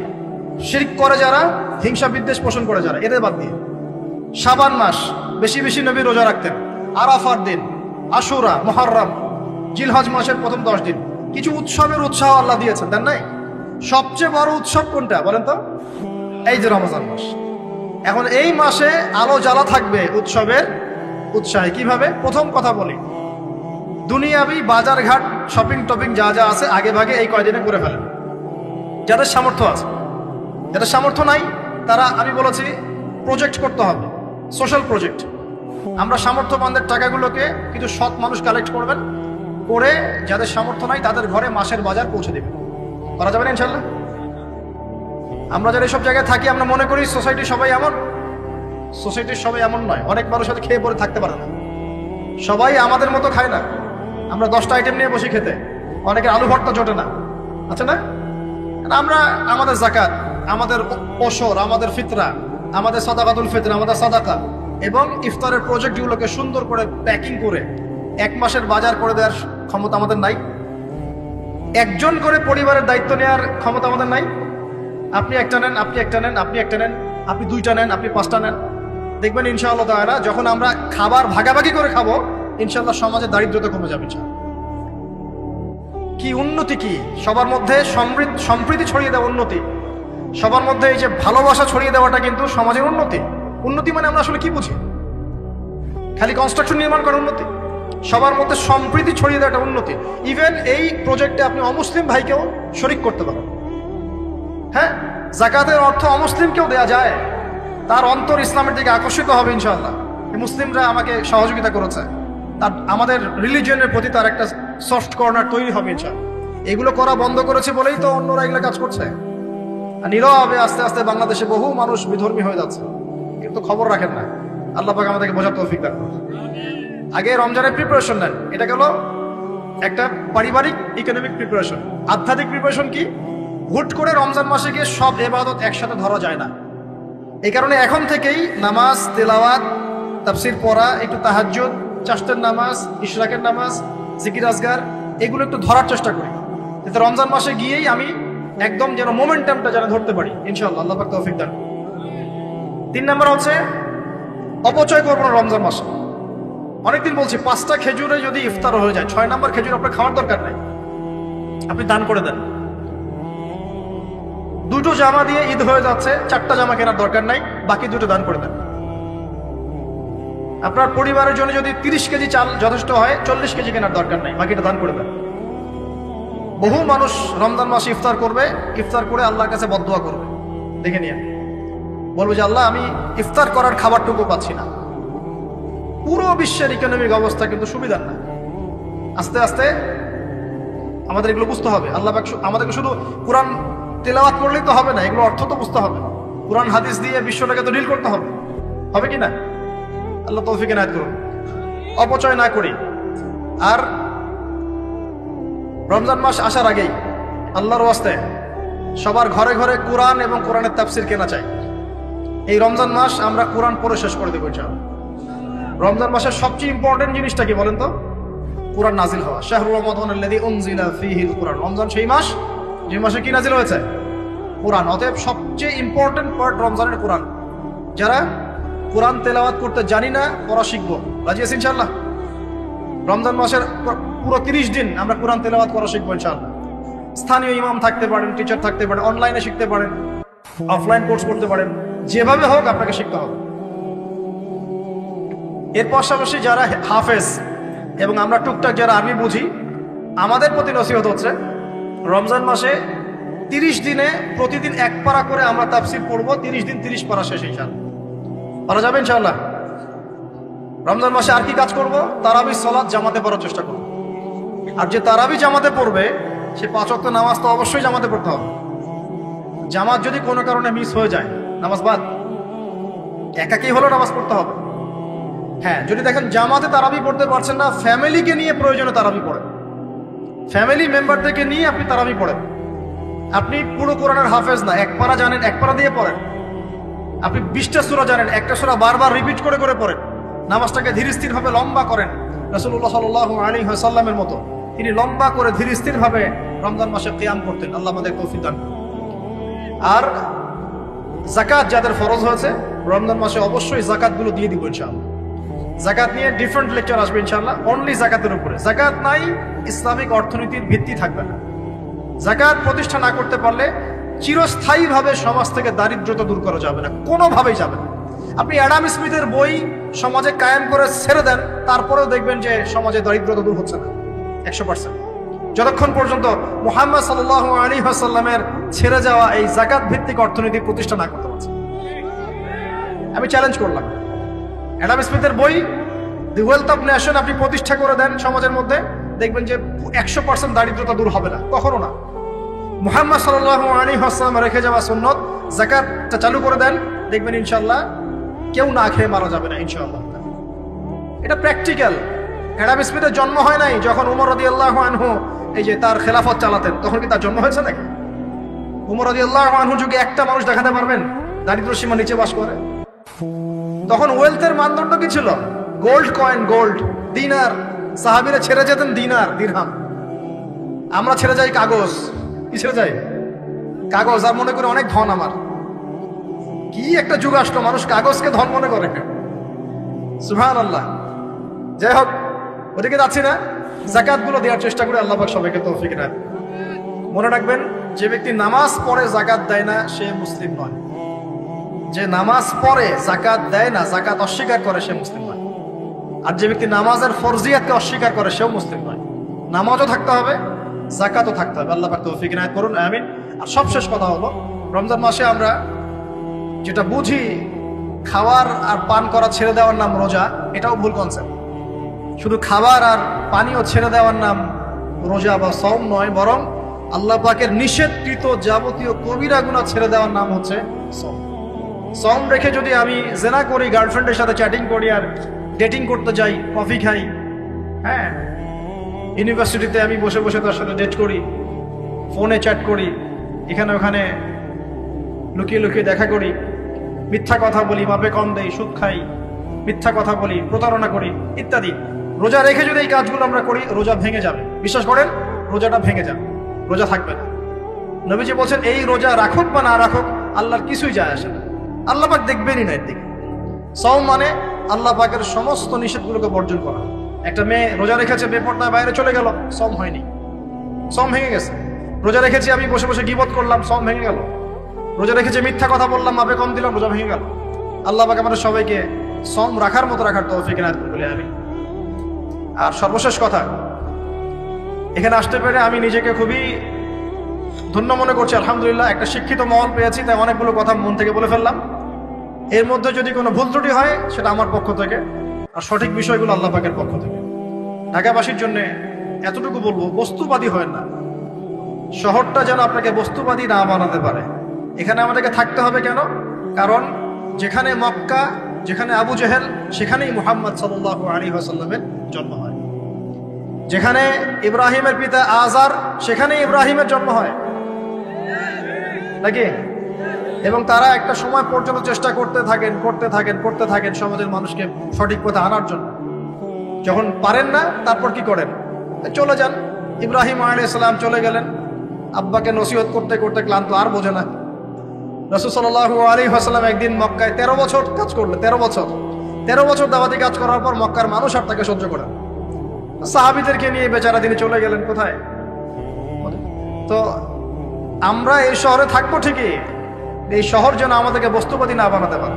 শিরক করে যারা, হিংসা বিদ্বেষ পোষণ করে যারা, এদের বাদ দিয়ে। শাবান মাস বেশি বেশি নবী রোজা রাখতেন, আরাফার দিন, আশুরা, মুহররম, জিলহজ মাসের প্রথম 10 দিন, কিছু উৎসবের উৎসাহ আল্লাহ দিয়েছেন, দেন নাই? সবচেয়ে বড় উৎসব কোনটা বলেন তো? এই যে রমজান মাস। এখন এই মাসে আলো জ্বালা থাকবে উৎসবের উৎসাহে। কিভাবে? প্রথম কথা বলি, দুনিয়াবি বাজার ঘাট, শপিং টপিং যা যা আছে আগে ভাগে এই কয়দিনে করে ফেলেন, যাদের সামর্থ্য আছে। যাদের সামর্থ্য নাই তারা, আমি বলেছি প্রজেক্ট করতে হবে, সোশ্যাল প্রজেক্ট। আমরা সামর্থ্যবানদের টাকাগুলোকে কিছু সৎ মানুষ কালেক্ট করবেন, করে যাদের সামর্থ্য নাই তাদের ঘরে মাসের বাজার পৌঁছে দেবে। করা যাবে না ইনশাল্লাহ? আমরা যারা এইসব জায়গায় থাকি আমরা মনে করি সোসাইটির সবাই এমন। সোসাইটির সবাই এমন নয়। অনেক মানুষ সাথে খেয়ে পরে থাকতে পারে না, সবাই আমাদের মতো খায় না। আমরা 10টা আইটেম নিয়ে বসি খেতে, অনেকের আলু ভর্তা জোটে না, আছে না? আমরা আমাদের যাকাত, আমাদের ওশর, আমাদের ফিতরা, আমাদের সাদাকাতুল ফিতরা, আমাদের সাদাকা এবং ইফতারের প্রজেক্টগুলোকে সুন্দর করে প্যাকিং করে 1 মাসের বাজার করে দেওয়ার ক্ষমতা আমাদের নাই। একজন করে পরিবারের দায়িত্ব নেওয়ার ক্ষমতা আমাদের নাই। আপনি একটা নেন, আপনি একটা নেন, আপনি একটা নেন, আপনি 2টা নেন, আপনি 5টা নেন। দেখবেন ইনশাআল্লাহ তাআলা যখন আমরা খাবার ভাগাভাগি করে খাবো, ইনশাআল্লাহ সমাজে দারিদ্রতা কমে যাবে। কি উন্নতি, কি সবার মধ্যে সম্প্রীতি ছড়িয়ে দেওয়া উন্নতি, সবার মধ্যে এই যে ভালোবাসা ছড়িয়ে দেওয়াটা কিন্তু সমাজের উন্নতি। উন্নতি মানে আমরা আসলে কি বুঝি? খালি কনস্ট্রাকশন নির্মাণ করার উন্নতি? সবার মধ্যে সম্প্রীতি ছড়িয়ে দেওয়াটা উন্নতি। ইভেন এই প্রজেক্টে আপনি অমুসলিম ভাইকেও শরিক করতে পারেন। হ্যাঁ, যাকাতের অর্থ অমুসলিমকেও দেয়া যায়, তার অন্তর ইসলামের দিকে আকর্ষিত হবে ইনশাআল্লাহ। মুসলিমরা আমাকে সহযোগিতা করেছে, তার আমাদের রিলিজিয়নের প্রতি তার একটা সফট কর্নার তৈরি হবে ইনশাআল্লাহ। এগুলো করা বন্ধ করেছে বলেই তো অন্যরা এগুলো কাজ করছে। আর নীরবে আস্তে আস্তে বাংলাদেশে বহু মানুষ বিধর্মী হয়ে যাচ্ছে, কিন্তু খবর রাখেন না। আল্লাহ পাক আমাদেরকে বোঝার তৌফিক দান করুন। আগে রমজানের প্রিপারেশন নেন, এটা গেল একটা পারিবারিক ইকোনমিক প্রিপারেশন। আধ্যাত্মিক প্রিপারেশন কি? হুট করে রমজান মাসে গিয়ে সব ইবাদত একসাথে ধরা যায় না। এই কারণে এখন থেকেই নামাজ, তেলাওয়াত, তাফসির পড়া, একটু তাহাজ্জুদ, চাষতের নামাজ, ইশরাকের নামাজ, জিকির আজগার, এগুলো একটু ধরার চেষ্টা করি, যাতে রমজান মাসে গিয়েই আমি একদম যেন মোমেন্টামটা যেন ধরতে পারি ইনশাআল্লাহ। আল্লাহ পাক তৌফিক দান। 3 নম্বর হচ্ছে অপচয় করবো না রমজান মাসে। অনেকদিন বলছি 5টা খেজুরে যদি ইফতার হয়ে যায়, 6 নম্বর খেজুর আপনার খাওয়ার দরকার নাই, আপনি দান করে দেন। 2টো জামা দিয়ে ঈদ হয়ে যাচ্ছে, 4টা জামা কেনার দরকার নাই, বাকি 2টো দান করে দেন। আপনার পরিবারের জন্য যদি 30 কেজি চাল যথেষ্ট হয়, 40 কেজি কেনার দরকার নাই, বাকিটা দান করে দেন। বহু মানুষ রমজান মাসে ইফতার করবে, ইফতার করে আল্লাহর কাছে বদদুয়া করবে, দেখে নিয়ে বলবে যে আল্লাহ আমি ইফতার করার খাবারটুকু পাচ্ছি না। পুরো বিশ্বের ইকোনমিক অবস্থা কিন্তু সুবিধার না। আস্তে আস্তে আমাদের এগুলো বুঝতে হবে। আল্লাহ পাক আমাদেরকে শুধু কোরআন তেলাওয়াত করলেই তো হবে না, এগুলো অর্থ তো বুঝতে হবে। কোরআন হাদিস দিয়ে বিশ্বটাকে তো ডিল করতে হবে, হবে কি না? আল্লাহ তৌফিক এনায়েত করুন। অপচয় না করি। আর রমজান মাস আসার আগেই আল্লাহর ওয়াস্তে সবার ঘরে ঘরে কোরআন এবং কোরআনের তাফসির কেনা চাই। এই রমজান মাস আমরা কোরআন পড়ে শেষ করে দেবো ইনশাআল্লাহ। রমজান মাসের সবচেয়ে ইম্পর্টেন্ট জিনিসটা কি বলেন তো? কোরআন নাজিল হওয়া। শাহরুর রমাদানাল্লাযী উনজিলা ফীহিল কুরআন। রমজান সেই মাস যে মাসে কি নাজিল হয়েছে? কোরআন। অতএব সবচেয়ে ইম্পর্টেন্ট পার্ট রমজানের কোরআন। যারা কোরআন তেলাওয়াত করতে জানি না, পড়া শিখবো, রাজি আছি ইনশাআল্লাহ? রমজান মাসের পুরো 30 দিন আমরা কোরআন তেলাওয়াত করা শিখবো ইনশাআল্লাহ। স্থানীয় ইমাম থাকতে পারেন, টিচার থাকতে পারেন, অনলাইনে শিখতে পারেন, অফলাইন কোর্স করতে পারেন, যেভাবে হোক আপনাকে শিখতে হবে। এর পাশাপাশি যারা হাফেজ এবং আমরা টুকটাক যারা আরবি বুঝি, আমাদের প্রতি নসিহত হচ্ছে রমজান মাসে 30 দিনে প্রতিদিন 1 পারা করে আমরা তাফসীর পড়বো। 30 দিন 30 পারা শেষ ইনশাআল্লাহ। পারা যাবে ইনশাআল্লাহ? রমজান মাসে আর কি কাজ করব? তারাবি সালাত জামাতে পড়ার চেষ্টা করব। আর যে তারাবি জামাতে পড়বে সে 5 ওয়াক্ত নামাজ তো অবশ্যই জামাতে পড়তে হবে। জামাত যদি কোনো কারণে মিস হয়ে যায়, নামাজ বাদ। একাকী হলেও নামাজ পড়তে হবে। হ্যাঁ, যদি দেখেন জামাতে তারাবি পড়তে পারছেন না, ফ্যামিলিকে নিয়ে প্রয়োজনে তারাবি পড়েন। ফ্যামিলি মেম্বারদেরকে নিয়ে আপনি তারাবি পড়েন। আপনি পুরো কোরআনের হাফেজ না, 1 পারা জানেন, 1 পারা দিয়ে পড়েন। আপনি 20টা সূরা জানেন, একটা সূরা বারবার রিপিট করে করে পড়েন। নামাজটাকে ধীরস্থির ভাবে লম্বা করেন। রাসূলুল্লাহ সাল্লাল্লাহু আলাইহি ওয়াসাল্লামের মতো তিনি লম্বা করে ধীরস্থির ভাবে রমজান মাসে কিয়াম করতেন। আল্লাহ আমাদের তৌফিক দান করুন। আর যাকাত যাদের ফরজ হয়েছে রমজান মাসে অবশ্যই যাকাতগুলো দিয়ে দিব ইনশাআল্লাহ। যাকাত নিয়ে ডিফারেন্ট লেকচার আসবে ইনশাআল্লাহ, অনলি যাকাতের উপরে। যাকাত নাই, ইসলামিক অর্থনীতির ভিত্তি থাকবে না। যাকাত প্রতিষ্ঠা না করতে পারলে চিরস্থায়ীভাবে সমাজ থেকে দারিদ্রতা দূর করা যাবে না, কোনোভাবেই যাবে না। আপনি অ্যাডাম স্মিথের বই সমাজে কায়েম করে ছেড়ে দেন, তারপরেও দেখবেন যে সমাজে দারিদ্রতা দূর হচ্ছে না 100%। যতক্ষণ পর্যন্ত মুহাম্মদ সাল্লাল্লাহু আলাইহি ওয়াসাল্লামের ছেড়ে যাওয়া এই যাকাত ভিত্তিক অর্থনীতি প্রতিষ্ঠা না করতে পারছে। আমি চ্যালেঞ্জ করলাম, অ্যাডাম স্মিথের বই দি ওয়েলথ অফ নেশন আপনি প্রতিষ্ঠা করে দেন সমাজের মধ্যে, দেখবেন যে 100% দারিদ্রতা দূর হবে না, কখনো না। মুহাম্মদ সাল্লাল্লাহু আলাইহি ওয়াসাল্লাম রেখে যাওয়া সুন্নত যাকাতটা চালু করে দেন, দেখবেন ইনশাআল্লাহ কেউ না খেয়ে মারা যাবে না ইনশাআল্লাহ। এটা প্র্যাকটিক্যাল। অ্যাডাম স্মিথের জন্ম হয় নাই যখন উমর রাদিয়াল্লাহু আনহু এই যে তার খেলাফত চালাতেন, তখন কি তার জন্ম হয়েছে নাকি? উমর রাদিয়াল্লাহু আনহু যুগে একটা মানুষ দেখাতে পারবেন দারিদ্র সীমা নিচে বাস করে? তখন ওয়েলথের মানদণ্ড কি ছিল? গোল্ড কয়েন, গোল্ড, দিনার। সাহাবীরা ছেড়ে যেতেন দিনার, দিরহাম। আমরা ছেড়ে যাই কাগজ। কি ছেড়ে যাই? কাগজ। আর মনে করে অনেক ধন আমার। কি একটা যুগ আসলো, মানুষ কাগজকে ধন মনে করে। সুবহানাল্লাহ। যাই হোক, ওদিকে যাচ্ছি না। যাকাত গুলো দেওয়ার চেষ্টা করে, আল্লাহ পাক সবাইকে তৌফিক দেন। মনে রাখবেন, যে ব্যক্তি নামাজ পড়ে যাকাত দেয় না সে মুসলিম নয়। যে নামাজ পড়ে যাকাত দেয় না, যাকাত অস্বীকার করে, সে মুসলিম নয়। আর যে ব্যক্তি নামাজের ফরজিয়াতকে অস্বীকার করে সেও মুসলিম নয়। নামাজও থাকতে হবে, যাকাতও থাকতে হবে। আল্লাহ পাক তৌফিক ইনায়াত করুন, আমিন। আর সবশেষ কথা হলো, রমজান মাসে আমরা যেটা বুঝি খাবার আর পান করা ছেড়ে দেওয়ার নাম রোজা, এটাও ভুল কনসেপ্ট। শুধু খাবার আর পানীয় ছেড়ে দেওয়ার নাম রোজা বা সওম নয়, বরং আল্লাহ পাকের নিষেধকৃত যাবতীয় কবিরা গুনাহ ছেড়ে দেওয়ার নাম হচ্ছে সওম। সওম রেখে যদি আমি জেনা করি, গার্লফ্রেন্ডের সাথে চ্যাটিং করি, আর ডেটিং করতে যাই, কফি খাই, হ্যাঁ, ইউনিভার্সিটিতে আমি বসে বসে তার সাথে ডেট করি, ফোনে চ্যাট করি, এখানে ওখানে লুকিয়ে লুকিয়ে দেখা করি, মিথ্যা কথা বলি, মাপে কম দেই, সুদ খাই, মিথ্যা কথা বলি, প্রতারণা করি ইত্যাদি। রোজা রেখে যদি এই কাজগুলো আমরা করি, রোজা ভেঙে যাবে। বিশ্বাস করেন, রোজাটা ভেঙে যাবে, রোজা থাকবে না। নবীজি বলছেন, এই রোজা রাখুক বা না রাখুক, আল্লাহর কিছুই যায় আসে না। আল্লাহ পাক দেখবেনই না এর দিকে। সওম মানে আল্লাহ পাকের সমস্ত নিষেধগুলোকে বর্জন করা। একটা মেয়ে রোজা রেখেছে, বেপরদায় বাইরে চলে গেল, সওম হয়নি, সওম ভেঙে গেছে। রোজা রেখেছি, আমি বসে বসে গীবত করলাম, সওম ভেঙে গেল। রোজা রেখেছি, মিথ্যা কথা বললাম, মাপে কম দিলাম, রোজা ভেঙে গেল। আল্লাহ পাক আমাদের সবাইকে সওম রাখার মতো রাখার তৌফিক ইনায়াত করুন বলে আমি। আর সর্বশেষ কথা, এখানে আসতে পেরে আমি নিজেকে খুবই ধন্য মনে করছি, আলহামদুলিল্লাহ। একটা শিক্ষিত মহল পেয়েছি, তাই অনেকগুলো কথা মন থেকে বলে ফেললাম। এর মধ্যে যদি কোনো ভুল ত্রুটি হয়, সেটা আমার পক্ষ থেকে, আর সঠিক বিষয়গুলো আল্লাহ পাকের পক্ষ থেকে। ঢাকাবাসীর জন্য এতটুকু বলবো, বস্তুবাদী হয় না। শহরটা যেন আপনাকে বস্তুবাদী না বানাতে পারে। এখানে আমাদেরকে থাকতে হবে কেন? কারণ যেখানে মক্কা, যেখানে আবু জেহেল, সেখানেই মুহাম্মদ সাল্লাল্লাহু আলাইহি ওয়াসাল্লামের জন্ম হয়। যেখানে ইব্রাহিমের পিতা আজার, সেখানেই ইব্রাহিমের জন্ম হয় নাকি? এবং তারা একটা সময় পর্যন্ত চেষ্টা করতে থাকেন সমাজের মানুষকে সঠিক পথে আনার জন্য। যখন পারেন না, তারপর কি করেন? চলে যান। ইব্রাহিম আলাইহিস সালাম চলে গেলেন, আব্বাকে নসিহত করতে করতে ক্লান্ত, আর বোঝে না। রাসূল সাল্লাল্লাহু আলাইহি ওয়াসাল্লাম একদিন মক্কায় 13 বছর কাজ করলেন। 13 বছর দাওয়াতি কাজ করার পর মক্কার মানুষ আর তাকে সহ্য করে। সাহাবীদেরকে নিয়ে বেচারা তিনি চলে গেলেন কোথায়? তো আমরা এই শহরে থাকবো ঠিকই, এই শহর যেন আমাদেরকে বস্তুবাদী না বানাতে পারে।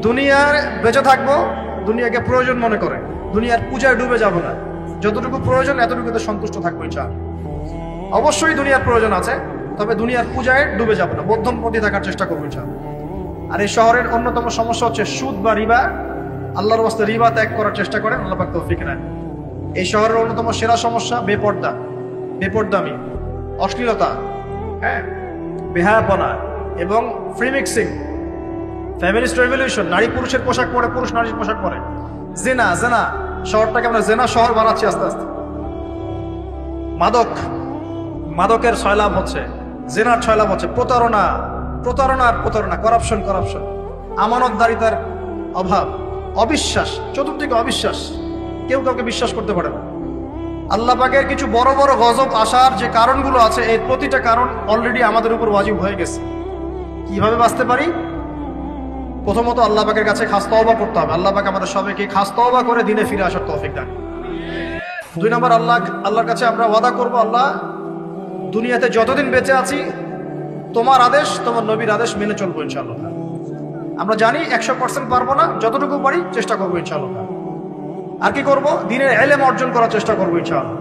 দুনিয়ার বেঁচে থাকবো, দুনিয়াকে প্রয়োজন মনে করে, দুনিয়ার পূজায় ডুবে যাব না। যতটুকু প্রয়োজন এতটুকুতে সন্তুষ্ট থাকবো ইনশাআল্লাহ। অবশ্যই দুনিয়ার প্রয়োজন আছে, তবে দুনিয়ার পূজায় ডুবে যাব না, মধ্যমপন্থী থাকার চেষ্টা করবো ইনশাআল্লাহ। আর এই শহরের অন্যতম সমস্যা হচ্ছে সুদ বা রিবা। আল্লাহর ওয়াস্তে রিবা ত্যাগ করার চেষ্টা করেন, আল্লাহ পাক তৌফিক দেন। এই শহরের অন্যতম সেরা সমস্যা বেপরদামি, অশ্লীলতা, হ্যাঁ, বেহায়াপনা এবং ফ্রি মিক্সিং, ফেমিনিস্ট রেভলিউশন, নারী পুরুষের পোশাক পরে, পুরুষ নারীর পোশাক পরে, জেনা। শহরটাকে আমরা জেনা শহর বানাচ্ছি আস্তে আস্তে। মাদকের ছয়লাভ হচ্ছে, জেনার ছয়লাভ হচ্ছে, প্রতারণা, করাপশন, আমানতদারিতার অভাব, অবিশ্বাস, চতুর্দিকে অবিশ্বাস, কেউ কাউকে বিশ্বাস করতে পারে না। আল্লাহ পাকের কিছু বড় বড় গজব আসার যে কারণগুলো আছে, এই প্রতিটা কারণ অলরেডি আমাদের উপর ওয়াজিব হয়ে গেছে। কিভাবে বাঁচতে পারি? প্রথমত আল্লাহ পাকের কাছে খাস তওবা করতে হবে। আল্লাহ পাক আমাদের সবাইকে খাস তওবা করে দিনে ফিরে আসার তৌফিক দেন। 2 নম্বর, আল্লাহর কাছে আমরা ওয়াদা করব, আল্লাহ দুনিয়াতে যতদিন বেঁচে আছি তোমার আদেশ, তোমার নবীর আদেশ মেনে চলবো ইনশাআল্লাহ। আমরা জানি 100% পারবো না, যতটুকু পারি চেষ্টা করবো ইনশাআল্লাহ। আর কি করব? দ্বীনের ইলম অর্জন করার চেষ্টা করবো ইনশাআল্লাহ।